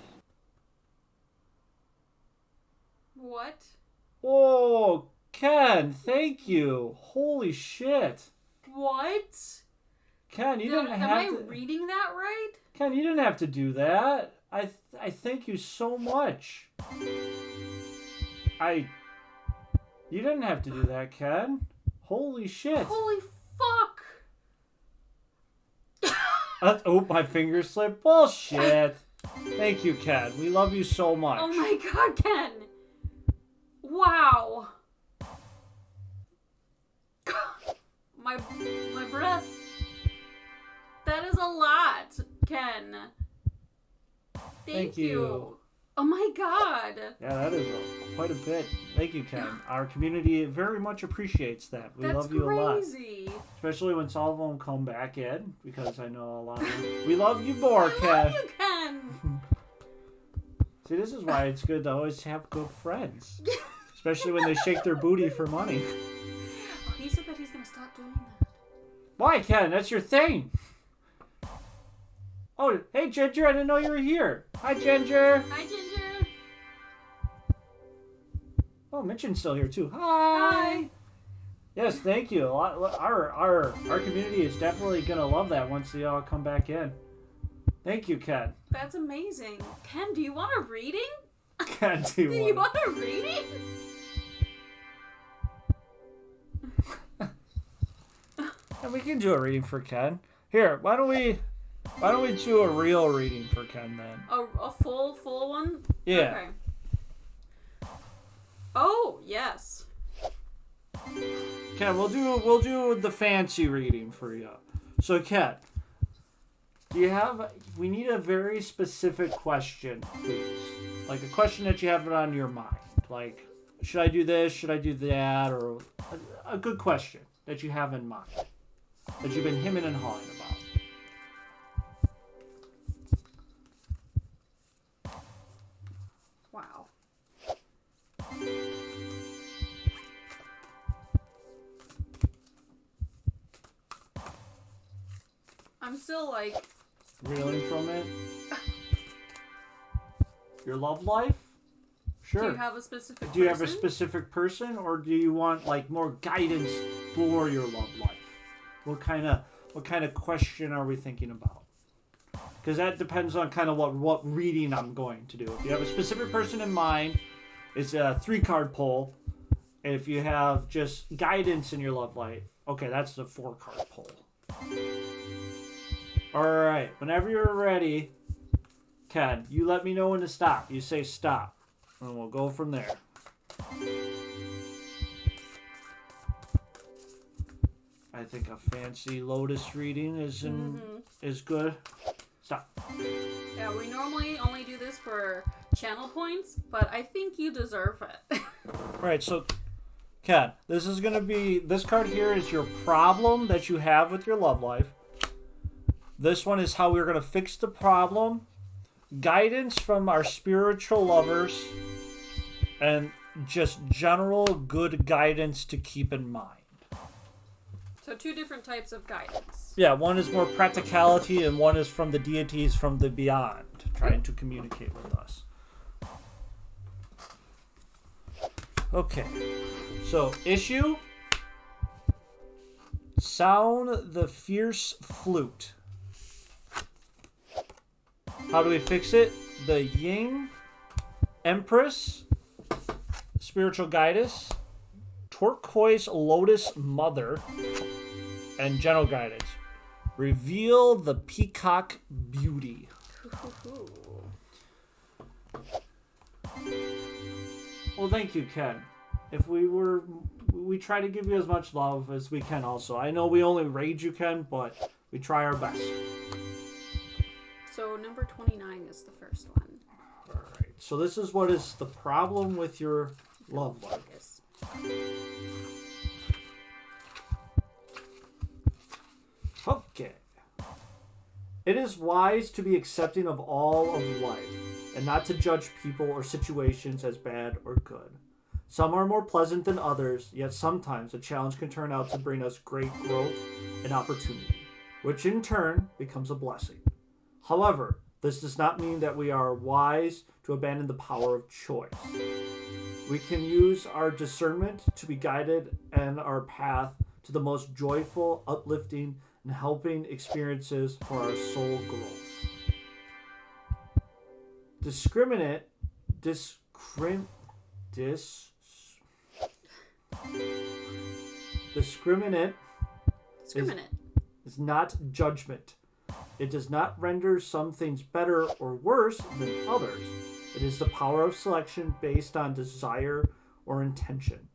What? Oh, Ken, thank you. Holy shit. What? Ken, you didn't have to... Am I reading that right? Ken, you didn't have to do that. I thank you so much. You didn't have to do that, Ken. Holy shit. Holy fuck. Oh, my finger slipped. Bullshit. Thank you, Ken. We love you so much. Oh my god, Ken. Wow. My breath. That is a lot, Ken. Thank you. Oh my god. Yeah, that is quite a bit. Thank you, Ken. Our community very much appreciates that. We love you a lot. That's crazy. Especially when some of them come back in, because I know a lot of them. We love you more, Ken. I love you, Ken. See, this is why it's good to always have good friends. Especially when they shake their booty for money. Oh, he said that he's going to stop doing that. Why, Ken? That's your thing. Oh, hey, Ginger. I didn't know you were here. Hi, Ginger. Hi, Ginger. Oh, Mitchen's still here, too. Hi. Hi. Yes, thank you. Our community is definitely going to love that once they all come back in. Thank you, Ken. That's amazing. Ken, do you want a reading? Ken, Do you want a reading? And we can do a reading for Ken. Here, why don't we do a real reading for Ken then? A full one? Yeah. Okay. Oh, yes. Ken, we'll do the fancy reading for you. So, Ken, we need a very specific question, please. Like a question that you have on your mind. Like, should I do this? Should I do that? Or a good question that you have in mind. That you've been hemming and hawing about. I'm still like... Reeling from it? Your love life? Sure. Do you have a specific person? Do you have a specific person, or do you want like more guidance for your love life? What kind of question are we thinking about? Because that depends on kind of what reading I'm going to do. If you have a specific person in mind, it's a 3-card pull. And if you have just guidance in your love life, okay, that's the 4-card pull. All right, whenever you're ready, Ken, you let me know when to stop. You say stop, and we'll go from there. I think a fancy Lotus reading is good. Stop. Yeah, we normally only do this for channel points, but I think you deserve it. Right, so Ken, this card here is your problem that you have with your love life. This one is how we're going to fix the problem. Guidance from our spiritual lovers. And just general good guidance to keep in mind. So 2 different types of guidance. Yeah, one is more practicality and one is from the deities from the beyond, trying to communicate with us. Okay, so issue, sound the fierce flute. How do we fix it? The Yin, Empress, spiritual guidance, turquoise lotus mother, and general guidance. Reveal the peacock beauty. Well, thank you, Ken. We try to give you as much love as we can also. I know we only rage you, Ken, but we try our best. So number 29 is the first one. All right. So this is what is the problem with your love life. Yes. Okay. It is wise to be accepting of all of life and not to judge people or situations as bad or good. Some are more pleasant than others, yet sometimes a challenge can turn out to bring us great growth and opportunity, which in turn becomes a blessing. However, this does not mean that we are wise to abandon the power of choice. We can use our discernment to be guided in our path to the most joyful, uplifting, and helping experiences for our soul growth. Discriminate is not judgment. It does not render some things better or worse than others. It is the power of selection based on desire or intention.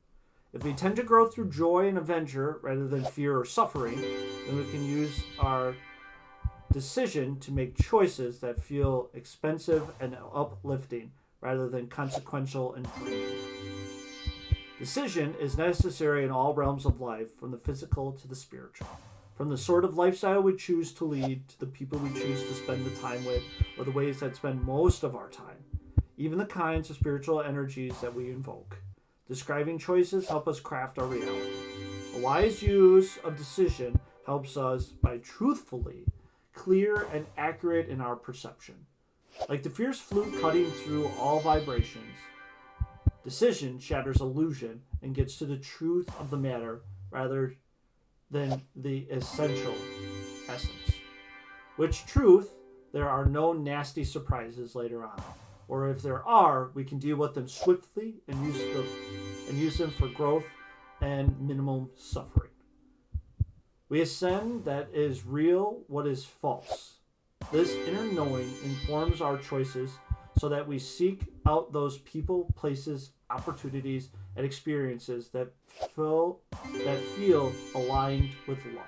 If we tend to grow through joy and adventure rather than fear or suffering, then we can use our decision to make choices that feel expensive and uplifting rather than consequential and draining. Decision is necessary in all realms of life, from the physical to the spiritual. From the sort of lifestyle we choose to lead to the people we choose to spend the time with, or the ways that spend most of our time. Even the kinds of spiritual energies that we invoke. Describing choices help us craft our reality. A wise use of decision helps us by truthfully, clear, and accurate in our perception. Like the fierce flute cutting through all vibrations, decision shatters illusion and gets to the truth of the matter rather than the essential essence. Which truth, there are no nasty surprises later on. Or if there are, we can deal with them swiftly and use them for growth and minimum suffering. We ascend that is real what is false. This inner knowing informs our choices so that we seek out those people, places, opportunities, and experiences that feel aligned with love.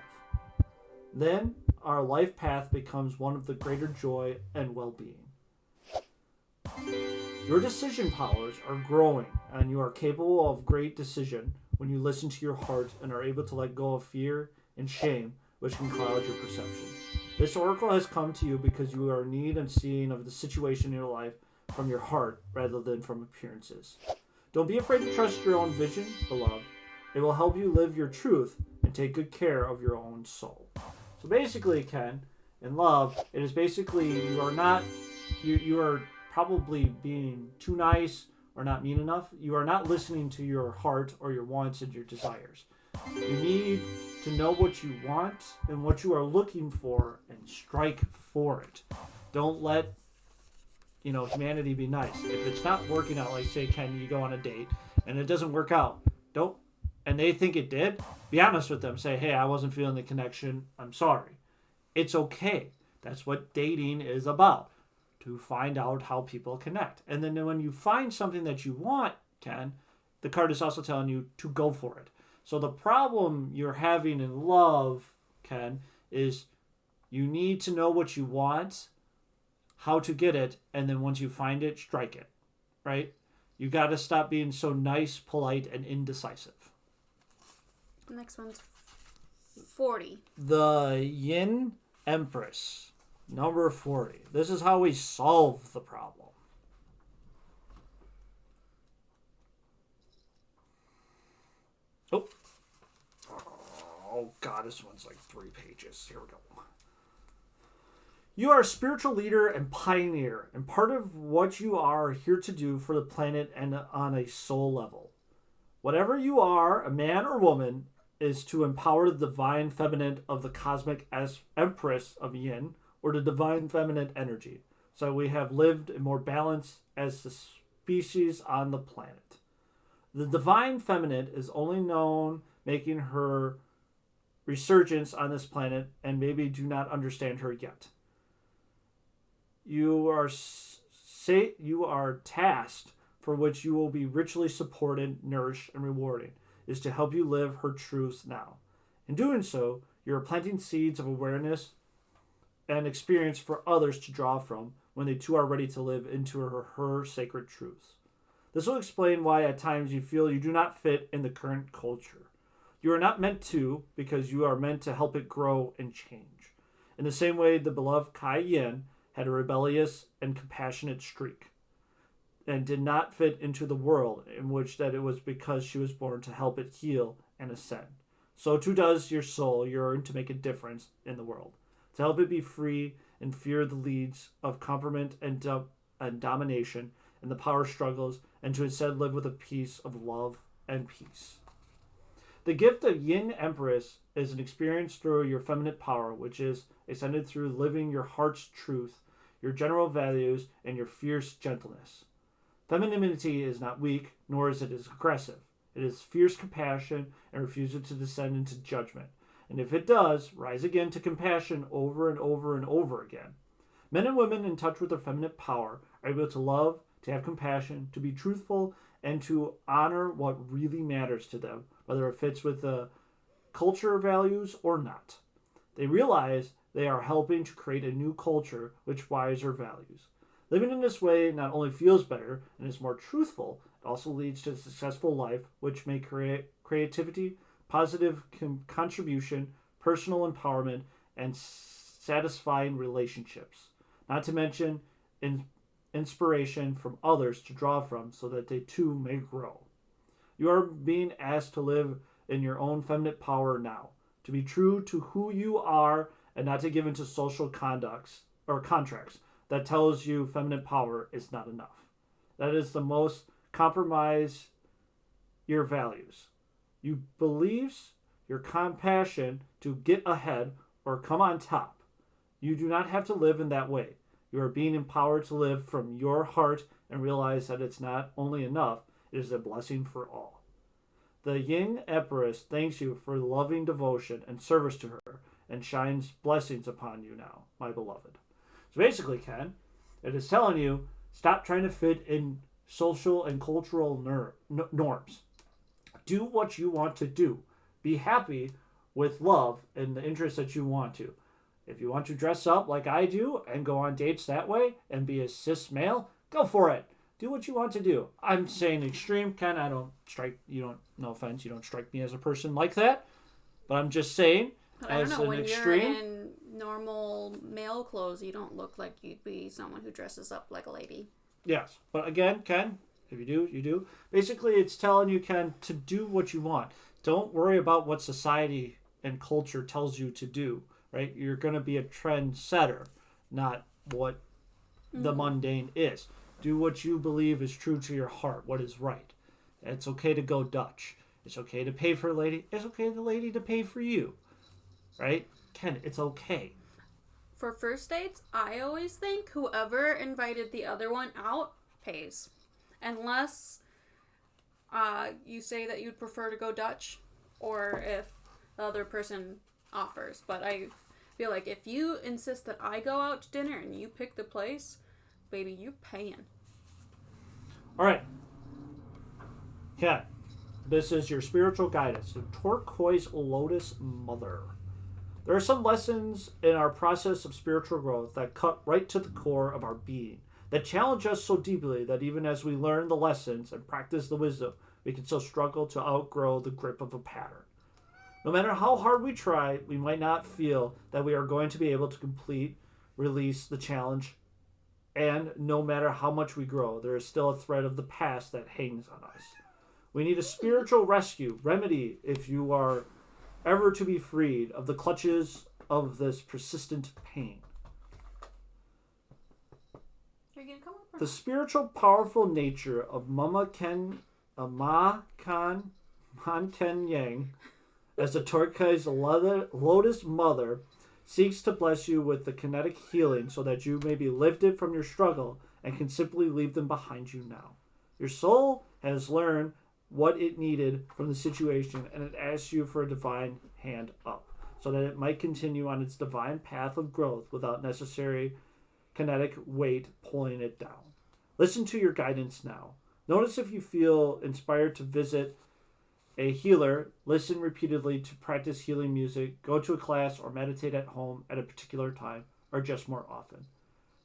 Then our life path becomes one of the greater joy and well-being. Your decision powers are growing, and you are capable of great decision when you listen to your heart and are able to let go of fear and shame, which can cloud your perception. This oracle has come to you because you are in need and seeing of the situation in your life from your heart rather than from appearances. Don't be afraid to trust your own vision, beloved. It will help you live your truth and take good care of your own soul. So basically, Ken, in love, it is basically you are probably being too nice or not mean enough. You are not listening to your heart or your wants and your desires. You need to know what you want and what you are looking for and strike for it. Don't let humanity be nice. If it's not working out, like say Ken, you go on a date and it doesn't work out, don't and they think it did, be honest with them. Say, hey, I wasn't feeling the connection. I'm sorry. It's okay. That's what dating is about. To find out how people connect. And then when you find something that you want, Ken, the card is also telling you to go for it. So the problem you're having in love, Ken, is you need to know what you want, how to get it, and then once you find it, strike it. Right? You got to stop being so nice, polite, and indecisive. The next one's 40. The Yin Empress. Number 40. This is how we solve the problem. Oh, God, this one's like 3 pages. Here we go. You are a spiritual leader and pioneer, and part of what you are here to do for the planet and on a soul level. Whatever you are, a man or woman, is to empower the divine feminine of the cosmic as Empress of Yin, or the divine feminine energy, so we have lived in more balance as the species on the planet. The divine feminine is only known making her resurgence on this planet, and maybe do not understand her yet. You are tasked, for which you will be richly supported, nourished, and rewarding, is to help you live her truths now. In doing so, you are planting seeds of awareness and experience for others to draw from when they too are ready to live into her sacred truths. This will explain why at times you feel you do not fit in the current culture. You are not meant to, because you are meant to help it grow and change. In the same way, the beloved Kai Yin had a rebellious and compassionate streak and did not fit into the world, in which that it was because she was born to help it heal and ascend. So too does your soul yearn to make a difference in the world, to help it be free and fear the leads of compromise and domination and the power struggles, and to instead live with a peace of love and peace. The gift of Yin Empress is an experience through your feminine power, which is ascended through living your heart's truth, your general values, and your fierce gentleness. Femininity is not weak, nor is it aggressive. It is fierce compassion and refusal to descend into judgment. And if it does, rise again to compassion over and over and over again. Men and women in touch with their feminine power are able to love, to have compassion, to be truthful, and to honor what really matters to them, whether it fits with the culture values or not. They realize they are helping to create a new culture which wiser values. Living in this way not only feels better and is more truthful, it also leads to a successful life which may create creativity, positive contribution, personal empowerment, and satisfying relationships. Not to mention inspiration from others to draw from so that they too may grow. You are being asked to live in your own feminine power now, to be true to who you are and not to give into social conducts or contracts that tells you feminine power is not enough. That is the most compromise your values. You believes your compassion to get ahead or come on top. You do not have to live in that way. You are being empowered to live from your heart and realize that it's not only enough, it is a blessing for all. The Yin Empress thanks you for loving devotion and service to her and shines blessings upon you now, my beloved. So basically, Ken, it is telling you, stop trying to fit in social and cultural norms. Do what you want to do. Be happy with love and the interests that you want to. If you want to dress up like I do and go on dates that way and be a cis male, go for it. Do what you want to do. I'm saying extreme, Ken. I don't strike you. Don't. No offense. You don't strike me as a person like that. But I'm just saying, but I as don't know, an when extreme. you're in normal male clothes, you don't look like you'd be someone who dresses up like a lady. Yes, but again, Ken, if you do, you do. Basically, it's telling you, Ken, to do what you want. Don't worry about what society and culture tells you to do right? You're going to be a trendsetter, not what the mundane is. Do what you believe is true to your heart, what is right. It's okay to go Dutch. It's okay to pay for a lady. It's okay for the lady to pay for you, right? Ken, it's okay. For first dates, I always think whoever invited the other one out pays. Unless you say that you'd prefer to go Dutch, or if the other person offers. But I feel like if you insist that I go out to dinner and you pick the place, baby, you paying. All right. Ken, this is your spiritual guidance, the Turquoise Lotus Mother. There are some lessons in our process of spiritual growth that cut right to the core of our being, that challenge us so deeply that even as we learn the lessons and practice the wisdom, we can still struggle to outgrow the grip of a pattern. No matter how hard we try, we might not feel that we are going to be able to release the challenge. And no matter how much we grow, there is still a thread of the past that hangs on us. We need a spiritual remedy if you are ever to be freed of the clutches of this persistent pain. Are you gonna come up? The spiritual, powerful nature of Ma Kan Yang, as the Turquoise Lotus Mother, seeks to bless you with the kinetic healing so that you may be lifted from your struggle and can simply leave them behind you now. Your soul has learned what it needed from the situation, and it asks you for a divine hand up so that it might continue on its divine path of growth without necessary kinetic weight pulling it down. Listen to your guidance now. Notice if you feel inspired to visit a healer, listen repeatedly to practice healing music, go to a class, or meditate at home at a particular time, or just more often.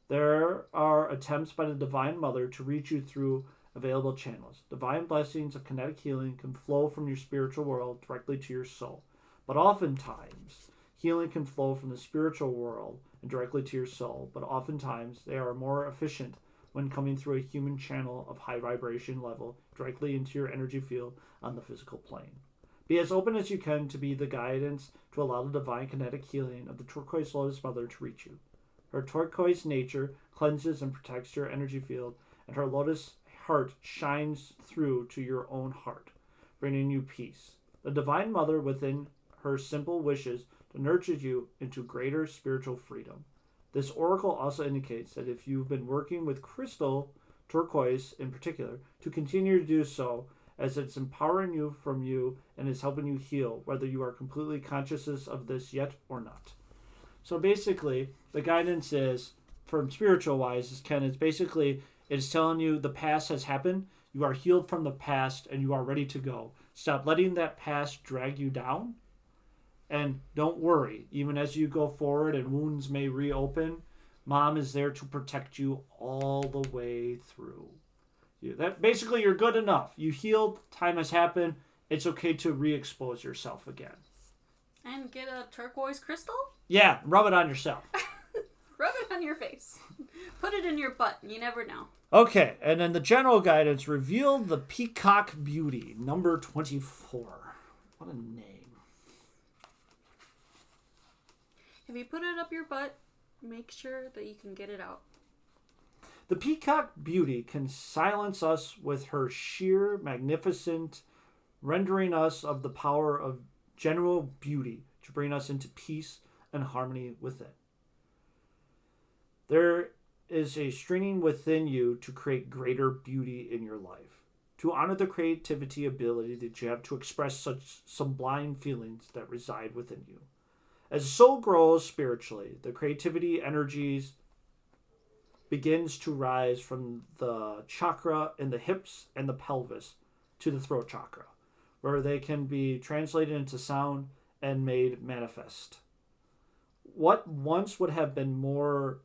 There are attempts by the Divine Mother to reach you through available channels. Divine blessings of kinetic healing can flow from your spiritual world directly to your soul. But oftentimes, healing can flow from the spiritual world and directly to your soul. But oftentimes, they are more efficient when coming through a human channel of high vibration level directly into your energy field on the physical plane. Be as open as you can to be the guidance to allow the divine kinetic healing of the Turquoise Lotus Mother to reach you. Her turquoise nature cleanses and protects your energy field, and her lotus heart shines through to your own heart, bringing you peace. The Divine Mother, within her simple wishes to nurture you into greater spiritual freedom. This oracle also indicates that if you've been working with crystal, turquoise in particular, to continue to do so, as it's empowering you from you and is helping you heal, whether you are completely conscious of this yet or not. So basically, the guidance is, from spiritual wise, is basically, it's telling you the past has happened, you are healed from the past, and you are ready to go. Stop letting that past drag you down, and don't worry. Even as you go forward and wounds may reopen, Mom is there to protect you all the way through. Basically, you're good enough. You healed, time has happened, it's okay to re-expose yourself again. And get a turquoise crystal? Yeah, rub it on yourself. Rub it on your face. Put it in your butt. You never know. Okay, and then the general guidance revealed the Peacock Beauty, number 24. What a name. If you put it up your butt, make sure that you can get it out. The Peacock Beauty can silence us with her sheer magnificence, rendering us of the power of general beauty to bring us into peace and harmony with it. There is a straining within you to create greater beauty in your life, to honor the creativity ability that you have to express such sublime feelings that reside within you. As the soul grows spiritually, the creativity energies begins to rise from the chakra in the hips and the pelvis to the throat chakra, where they can be translated into sound and made manifest. What once would have been more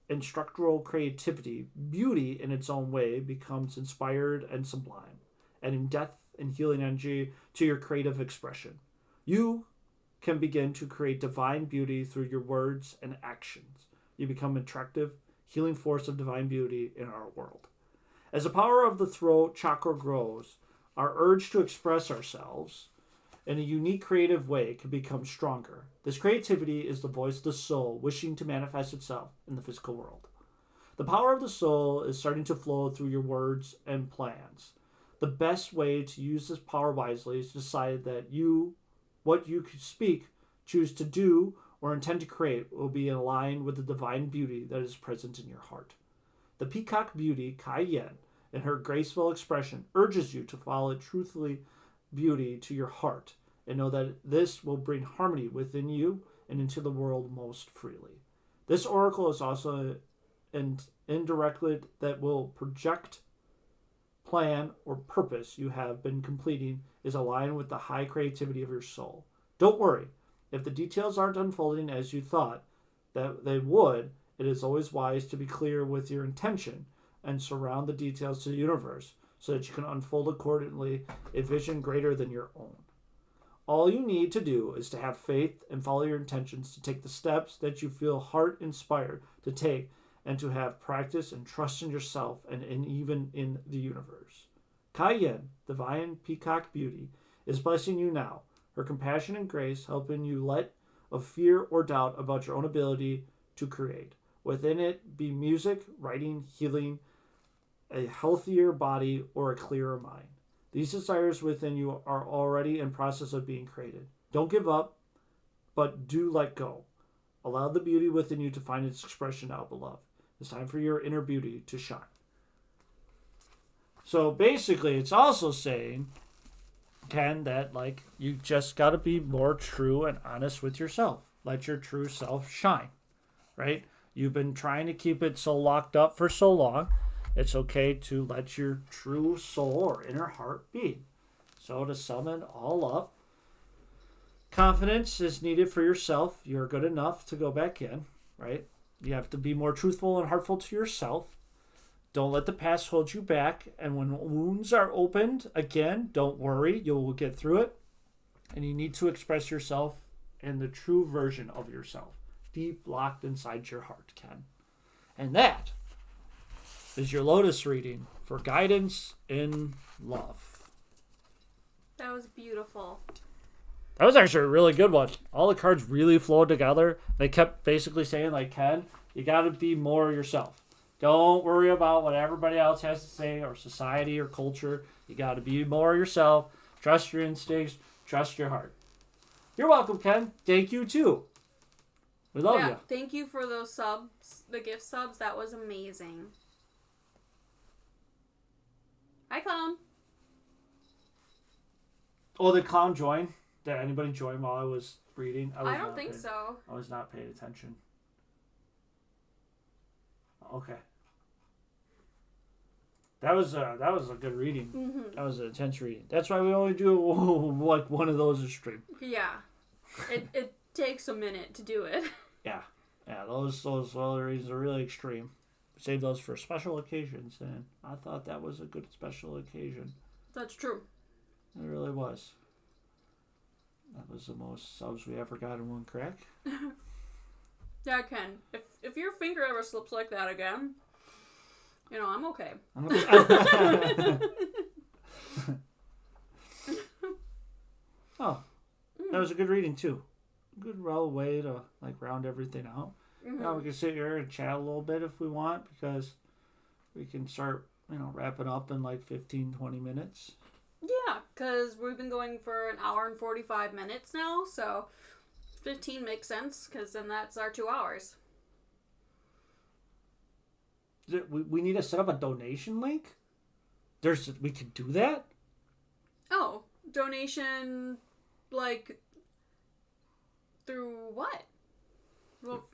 instructional creativity, beauty in its own way becomes inspired and sublime, adding depth and healing energy to your creative expression. You can begin to create divine beauty through your words and actions. You become an attractive, healing force of divine beauty in our world. As the power of the throat chakra grows, our urge to express ourselves in a unique creative way can become stronger. This creativity is the voice of the soul wishing to manifest itself in the physical world. The power of the soul is starting to flow through your words and plans. The best way to use this power wisely is to decide that what you speak, choose to do, or intend to create will be in line with the divine beauty that is present in your heart. The peacock beauty, Kai Yen, in her graceful expression, urges you to follow truthfully beauty to your heart and know that this will bring harmony within you and into the world most freely. This oracle is also an indirectly that will project plan or purpose you have been completing is aligned with the high creativity of your soul. Don't worry. If the details aren't unfolding as you thought that they would, it is always wise to be clear with your intention and surround the details to the universe so that you can unfold accordingly a vision greater than your own. All you need to do is to have faith and follow your intentions to take the steps that you feel heart inspired to take and to have practice and trust in yourself and even in the universe. Kai Yen, divine peacock beauty, is blessing you now. Her compassion and grace helping you let of fear or doubt about your own ability to create. Within it be music, writing, healing, a healthier body, or a clearer mind. These desires within you are already in process of being created. Don't give up, but do let go. Allow the beauty within you to find its expression now, beloved. It's time for your inner beauty to shine. So basically, it's also saying, Ken, that like you just got to be more true and honest with yourself. Let your true self shine, right? You've been trying to keep it so locked up for so long. It's okay to let your true soul or inner heart be. So to sum it all up, confidence is needed for yourself. You're good enough to go back in, right? You have to be more truthful and heartful to yourself. Don't let the past hold you back. And when wounds are opened, again, don't worry. You will get through it. And you need to express yourself in the true version of yourself, deep locked inside your heart, Ken. And that is your Lotus reading for guidance in love. That was beautiful. That was actually a really good one. All the cards really flowed together. They kept basically saying, like, Ken, you got to be more yourself. Don't worry about what everybody else has to say or society or culture. You got to be more yourself. Trust your instincts. Trust your heart. You're welcome, Ken. Thank you, too. We love you. Thank you for those subs, the gift subs. That was amazing. Hi, Clown. Oh, did Clown join? Did anybody join while I was reading? I don't think so. I was not paying attention. Okay. That was a good reading. Mm-hmm. That was an intense reading. That's why we only do like one of those a stream. Yeah. It takes a minute to do it. Yeah. Those other readings are really extreme. Save those for special occasions, and I thought that was a good special occasion. That's true. It really was. That was the most subs we ever got in one crack. Yeah, Ken. If your finger ever slips like that again, I'm okay. Oh, that was a good reading too. Good way to like round everything out. Mm-hmm. Now we can sit here and chat a little bit if we want, because we can start, wrapping up in like 15, 20 minutes. Yeah, because we've been going for an hour and 45 minutes now, so 15 makes sense, because then that's our 2 hours. We need to set up a donation link? We could do that? Oh, donation, like, through what? Well,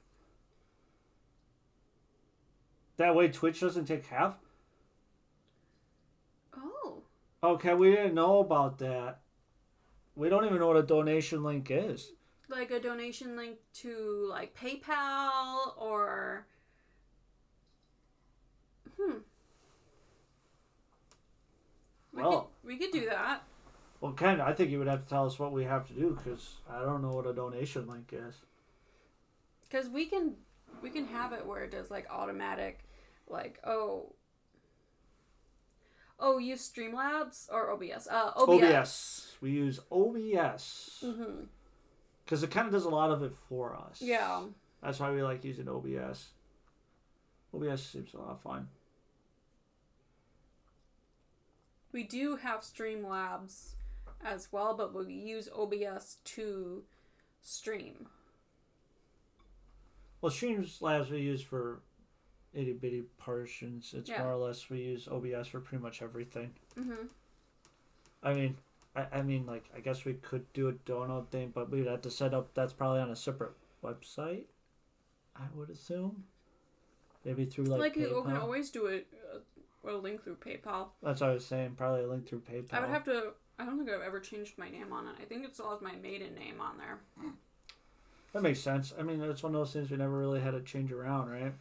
that way Twitch doesn't take half? Oh. Okay, we didn't know about that. We don't even know what a donation link is. Like a donation link to, like, PayPal or... We could do that. Well, Ken, I think you would have to tell us what we have to do, because I don't know what a donation link is. Because we can have it where it does, like, automatic, like, Oh, use Streamlabs or OBS? OBS. OBS. We use OBS. Mm-hmm. Because it kind of does a lot of it for us. Yeah. That's why we like using OBS. OBS seems a lot of fun. We do have Streamlabs as well, but we use OBS to stream. Well, Streamlabs we use for itty bitty portions. It's more or less we use OBS for pretty much everything. Mm-hmm. I mean, like, I guess we could do a download thing, but we'd have to set up. That's probably on a separate website, I would assume. Maybe through like PayPal. You can always do a link through PayPal. That's what I was saying. Probably a link through PayPal. I would have to. I don't think I've ever changed my name on it. I think it still has my maiden name on there. That makes sense. I mean, it's one of those things we never really had to change around, right?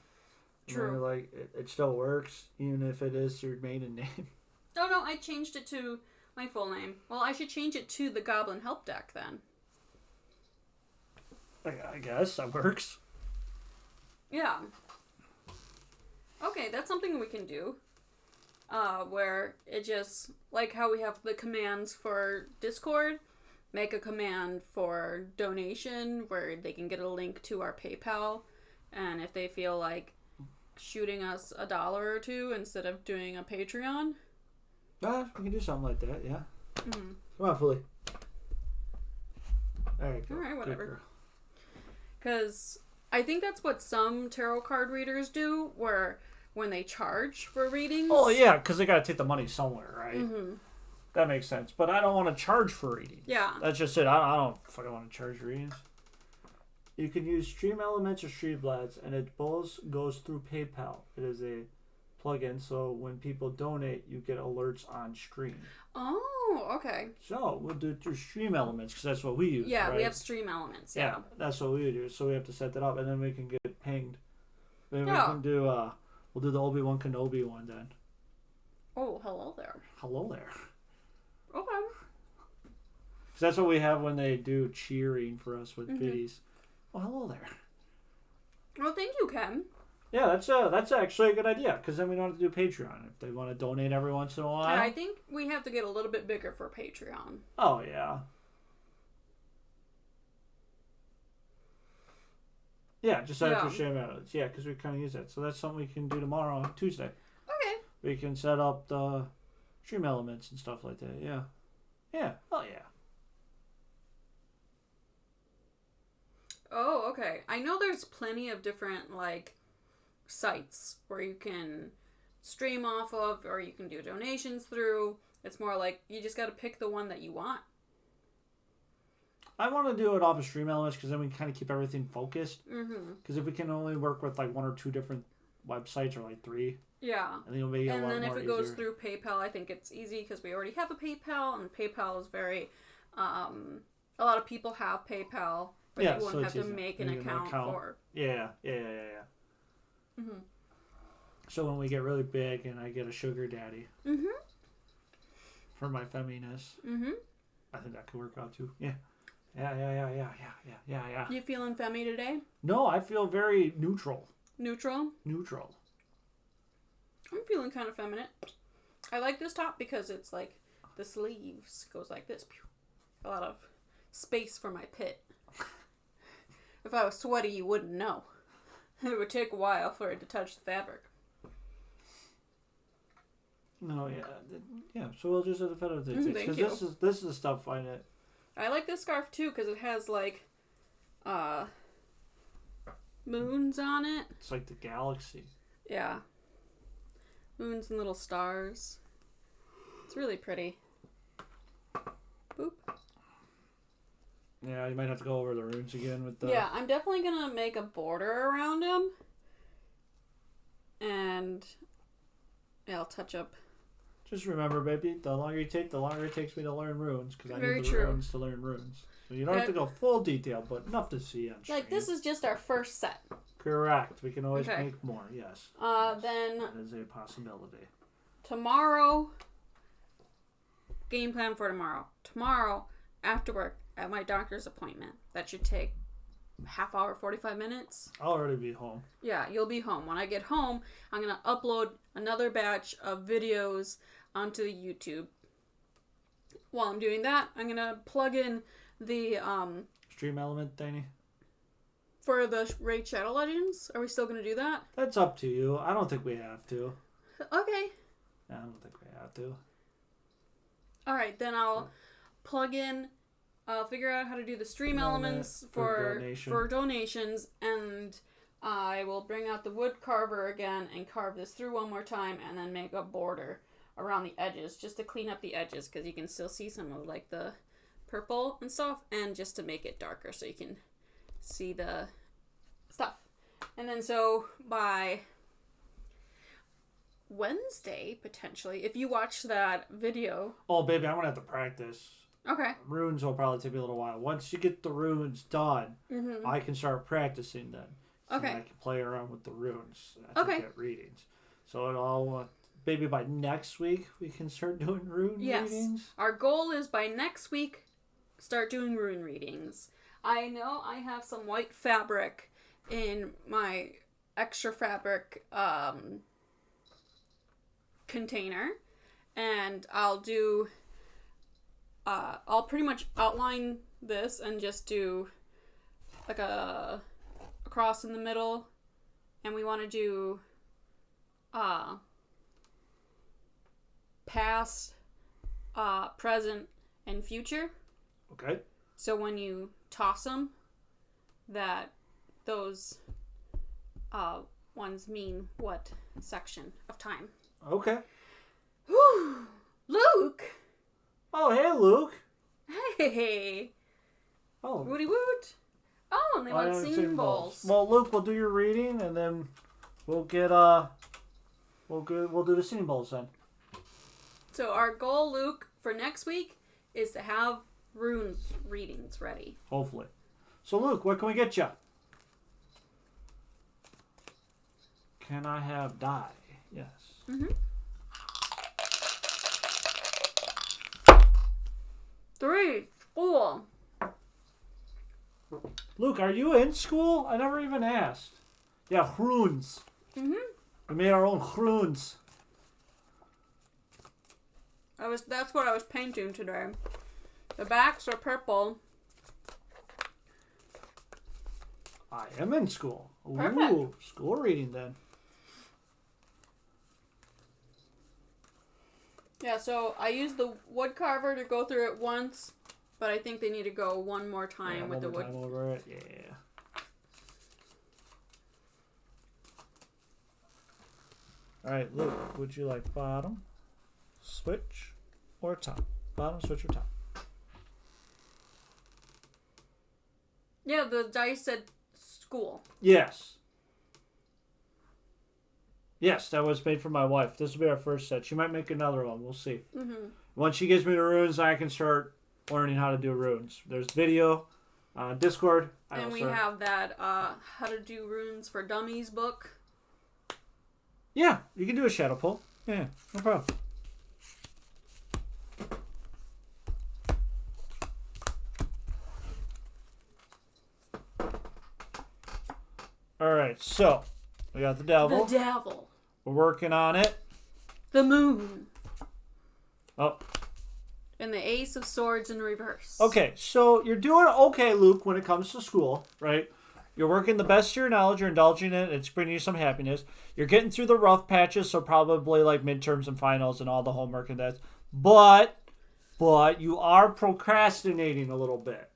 True. Like, it still works, even if it is your maiden name. Oh, no, I changed it to my full name. Well, I should change it to the Goblin Help Deck, then. I guess that works. Yeah. Okay, that's something we can do. Where it just, like how we have the commands for Discord, make a command for donation where they can get a link to our PayPal, and if they feel like shooting us $1 or $2 instead of doing a Patreon. We can do something like that, yeah. Mm-hmm. Come on, Fully. Alright, whatever. Because I think that's what some tarot card readers do, where when they charge for readings. Oh, yeah, because they got to take the money somewhere, right? Mm-hmm. That makes sense. But I don't want to charge for readings. Yeah. That's just it. I don't fucking want to charge for readings. You can use Stream Elements or Streamlabs, and it both goes through PayPal. It is a plugin, so when people donate, you get alerts on stream. Oh, okay. So we'll do it through Stream Elements because that's what we use. Yeah, right? we have Stream Elements. Yeah, that's what we do. So we have to set that up, and then we can get pinged. Then we Yeah. can do. We'll do the Obi-Wan Kenobi one then. Oh, hello there. Hello there. Okay. Because that's what we have when they do cheering for us with biddies. Oh, hello there. Well, thank you, Ken. Yeah, that's actually a good idea. Because then we don't have to do Patreon if they want to donate every once in a while. Yeah, I think we have to get a little bit bigger for Patreon. Oh yeah. Yeah, just set up for share methods. Yeah, because we kind of use that. So that's something we can do tomorrow on Tuesday. Okay. We can set up the stream elements and stuff like that. Yeah. Yeah. Oh yeah. Oh, okay. I know there's plenty of different, like, sites where you can stream off of or you can do donations through. It's more like you just got to pick the one that you want. I want to do it off of stream elements because then we can kind of keep everything focused. Mm-hmm. Because if we can only work with like 1 or 2 different websites or like 3, yeah, I think it'll be a lot more And then if it goes easier. through PayPal, I think it's easy because we already have a PayPal, and PayPal is very, a lot of people have PayPal, but Yeah, you won't so have it's to easy. make an You can account for. Yeah. Mm-hmm. So when we get really big and I get a sugar daddy Mm-hmm. for my feminist, Mm-hmm. I think that could work out too. Yeah. Yeah. You feeling femmy today? No, I feel very neutral. Neutral? Neutral. I'm feeling kind of feminine. I like this top because it's like the sleeves goes like this. A lot of space for my pit. If I was sweaty, you wouldn't know. It would take a while for it to touch the fabric. No, yeah. So we'll just have to fit things Thank because you. this is the stuff I know. I like this scarf too because it has like moons on it. It's like the galaxy. Yeah. Moons and little stars. It's really pretty. Boop. Yeah, you might have to go over the runes again with the. Yeah, I'm definitely gonna make a border around him. And yeah, I'll touch up. Just remember, baby, the longer you take, the longer it takes me to learn runes because I Very need the true. runes to learn runes. So you don't have to go full detail, but enough to see on screen. Like, this is just our first set. Correct. We can always Okay. make more. Yes. Then That is a possibility. tomorrow, game plan for tomorrow. Tomorrow, after work, at my doctor's appointment. That should take half hour, 45 minutes. I'll already be home. Yeah, you'll be home. When I get home, I'm going to upload another batch of videos onto YouTube. While I'm doing that, I'm going to plug in the Stream element thingy? for the Raid Shadow Legends. Are we still going to do that? That's up to you. I don't think we have to. Okay. I don't think we have to. Alright, then I'll plug in, figure out how to do the stream elements for donations, and I will bring out the wood carver again and carve this through one more time, and then make a border around the edges, just to clean up the edges, because you can still see some of like the purple and stuff, and just to make it darker so you can see the stuff. And then so by Wednesday, potentially, if you watch that video. Oh, baby, I'm going to have to practice. Okay. Runes will probably take me a little while. Once you get the runes done, I can start practicing then. So Okay. I can play around with the runes. I can get readings. So it all, maybe by next week, we can start doing rune readings. Our goal is by next week, start doing rune readings. I know I have some white fabric in my extra fabric container, and I'll pretty much outline this and just do like a cross in the middle, and we want to do past, present, and future. Okay. So when you toss them, that those ones mean what section of time. Okay. Whew! Luke! Oh, hey, Luke. Hey! Oh. Woody woot! Oh, and they want singing bowls. Well, Luke, we'll do your reading, and then we'll get we'll do the singing bowls then. So our goal, Luke, for next week is to have runes readings ready. Hopefully. So, Luke, what can we get you? Can I have dye? Yes. Mm-hmm. 3, school. Luke, are you in school? I never even asked. Yeah, runes. Mm-hmm. We made our own runes. That's what I was painting today. The backs are purple. I am in school. Perfect. Ooh, school reading then. Yeah, so I used the wood carver to go through it once, but I think they need to go one more time with the wood. Time over it. Yeah. All right, Luke, would you like bottom, switch, or top? Bottom, switch, or top? Yeah, the dice said school. Yes. Yes, that was made for my wife. This will be our first set. She might make another one. We'll see. Mm-hmm. Once she gives me the runes, I can start learning how to do runes. There's video, Discord. And we have that How to Do Runes for Dummies book. Yeah, you can do a shadow pull. Yeah, no problem. All right, so we got the devil. The devil. We're working on it. The moon. Oh. And the ace of swords in reverse. Okay, so you're doing okay, Luke, when it comes to school, right? You're working the best of your knowledge. You're indulging in it. It's bringing you some happiness. You're getting through the rough patches, so probably like midterms and finals and all the homework and that. But you are procrastinating a little bit.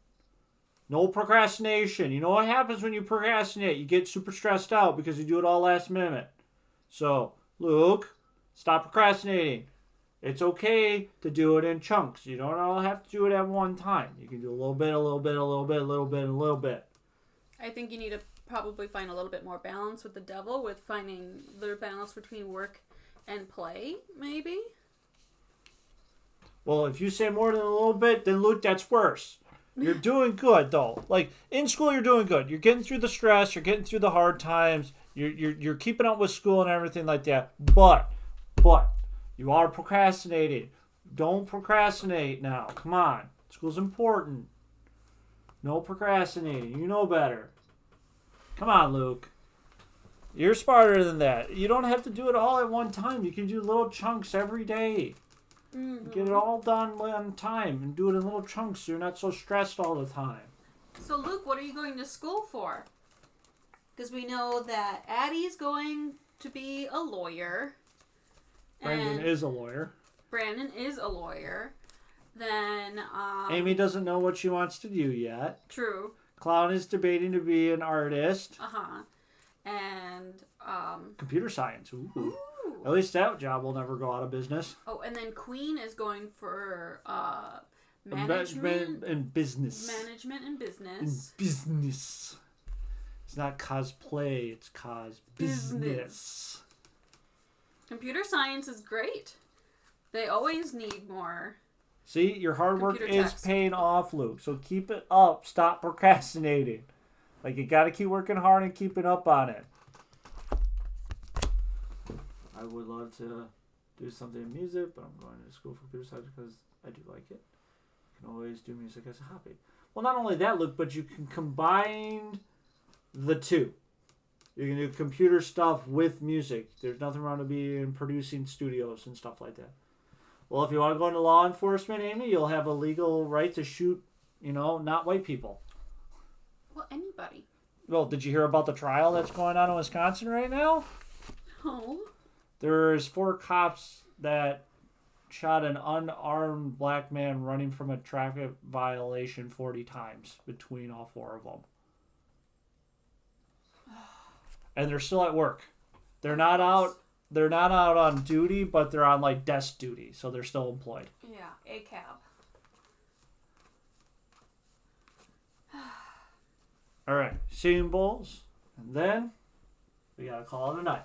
No procrastination. You know what happens when you procrastinate? You get super stressed out because you do it all last minute. So, Luke, stop procrastinating. It's okay to do it in chunks. You don't all have to do it at one time. You can do a little bit, a little bit, a little bit, a little bit, a little bit. I think you need to probably find a little bit more balance with the devil, with finding the balance between work and play, maybe? Well, if you say more than a little bit, then Luke, that's worse. You're doing good, though. Like, in school, you're doing good. You're getting through the stress. You're getting through the hard times. You're keeping up with school and everything like that. But, you are procrastinating. Don't procrastinate now. Come on. School's important. No procrastinating. You know better. Come on, Luke. You're smarter than that. You don't have to do it all at one time. You can do little chunks every day. Mm-hmm. Get it all done on time and do it in little chunks so you're not so stressed all the time. So, Luke, what are you going to school for? Because we know that Addie's going to be a lawyer. Brandon is a lawyer. Brandon is a lawyer. Then, Amy doesn't know what she wants to do yet. True. Clown is debating to be an artist. Uh-huh. And, Computer science. Ooh. Ooh. At least that job will never go out of business. Oh, and then Queen is going for, management and business. Management and business. And business. It's not cosplay, it's business. Computer science is great. They always need more. See, your hard work Computer is techs. paying off, Luke. So keep it up. Stop procrastinating. Like, you got to keep working hard and keeping up on it. I would love to do something in music, but I'm going to school for computer science because I do like it. You can always do music as a hobby. Well, not only that, Luke, but you can combine the two. You can do computer stuff with music. There's nothing wrong to be in producing studios and stuff like that. Well, if you want to go into law enforcement, Amy, you'll have a legal right to shoot, not white people. Well, anybody. Well, did you hear about the trial that's going on in Wisconsin right now? Oh. There's 4 cops that shot an unarmed black man running from a traffic violation 40 times between all 4 of them. And they're still at work. They're not out on duty, but they're on like desk duty, so they're still employed. Yeah, a cab. All right, singing bowls, and then we gotta call it a night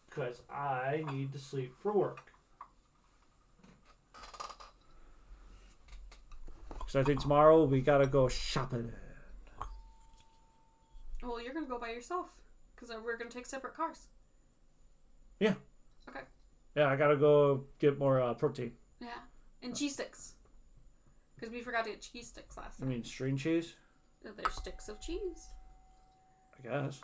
because I need to sleep for work. Because I think tomorrow we gotta go shopping. Well, you're gonna go by yourself because we're gonna take separate cars. Yeah. Okay. Yeah, I gotta go get more protein. Yeah, and cheese sticks. Because we forgot to get cheese sticks last I time. mean, string cheese? There's sticks of cheese. I guess.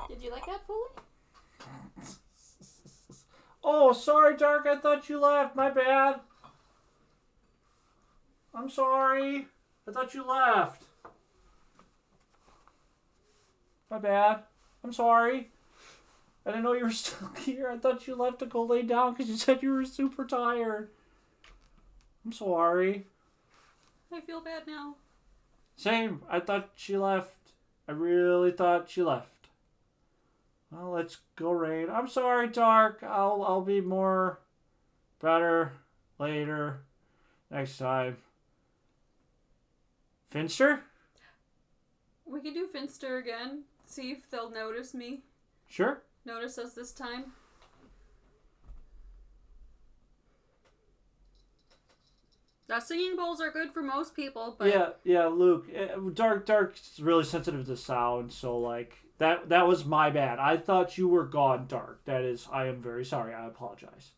Did you like that, Foley? Oh, sorry, Dark. I thought you left. My bad. I'm sorry. I thought you left. My bad. I'm sorry. I didn't know you were still here. I thought you left to go lay down because you said you were super tired. I'm sorry. I feel bad now. Same. I thought she left. I really thought she left. Well, let's go raid. I'm sorry, Dark. I'll be more better later next time. Finster? We can do Finster again. See if they'll notice me. Sure. Notice us this time. Now, singing bowls are good for most people, but... Yeah, Luke. Dark's really sensitive to sound, so, like, that was my bad. I thought you were gone, Dark. I am very sorry. I apologize.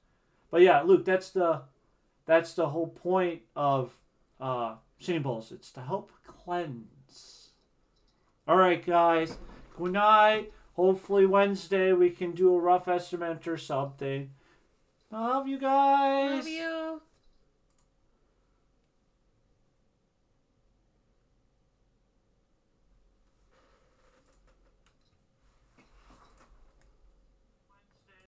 But yeah, Luke, that's the whole point of singing bowls. It's to help cleanse. All right, guys. Good night. Hopefully Wednesday we can do a rough estimate or something. Love you guys. Love you.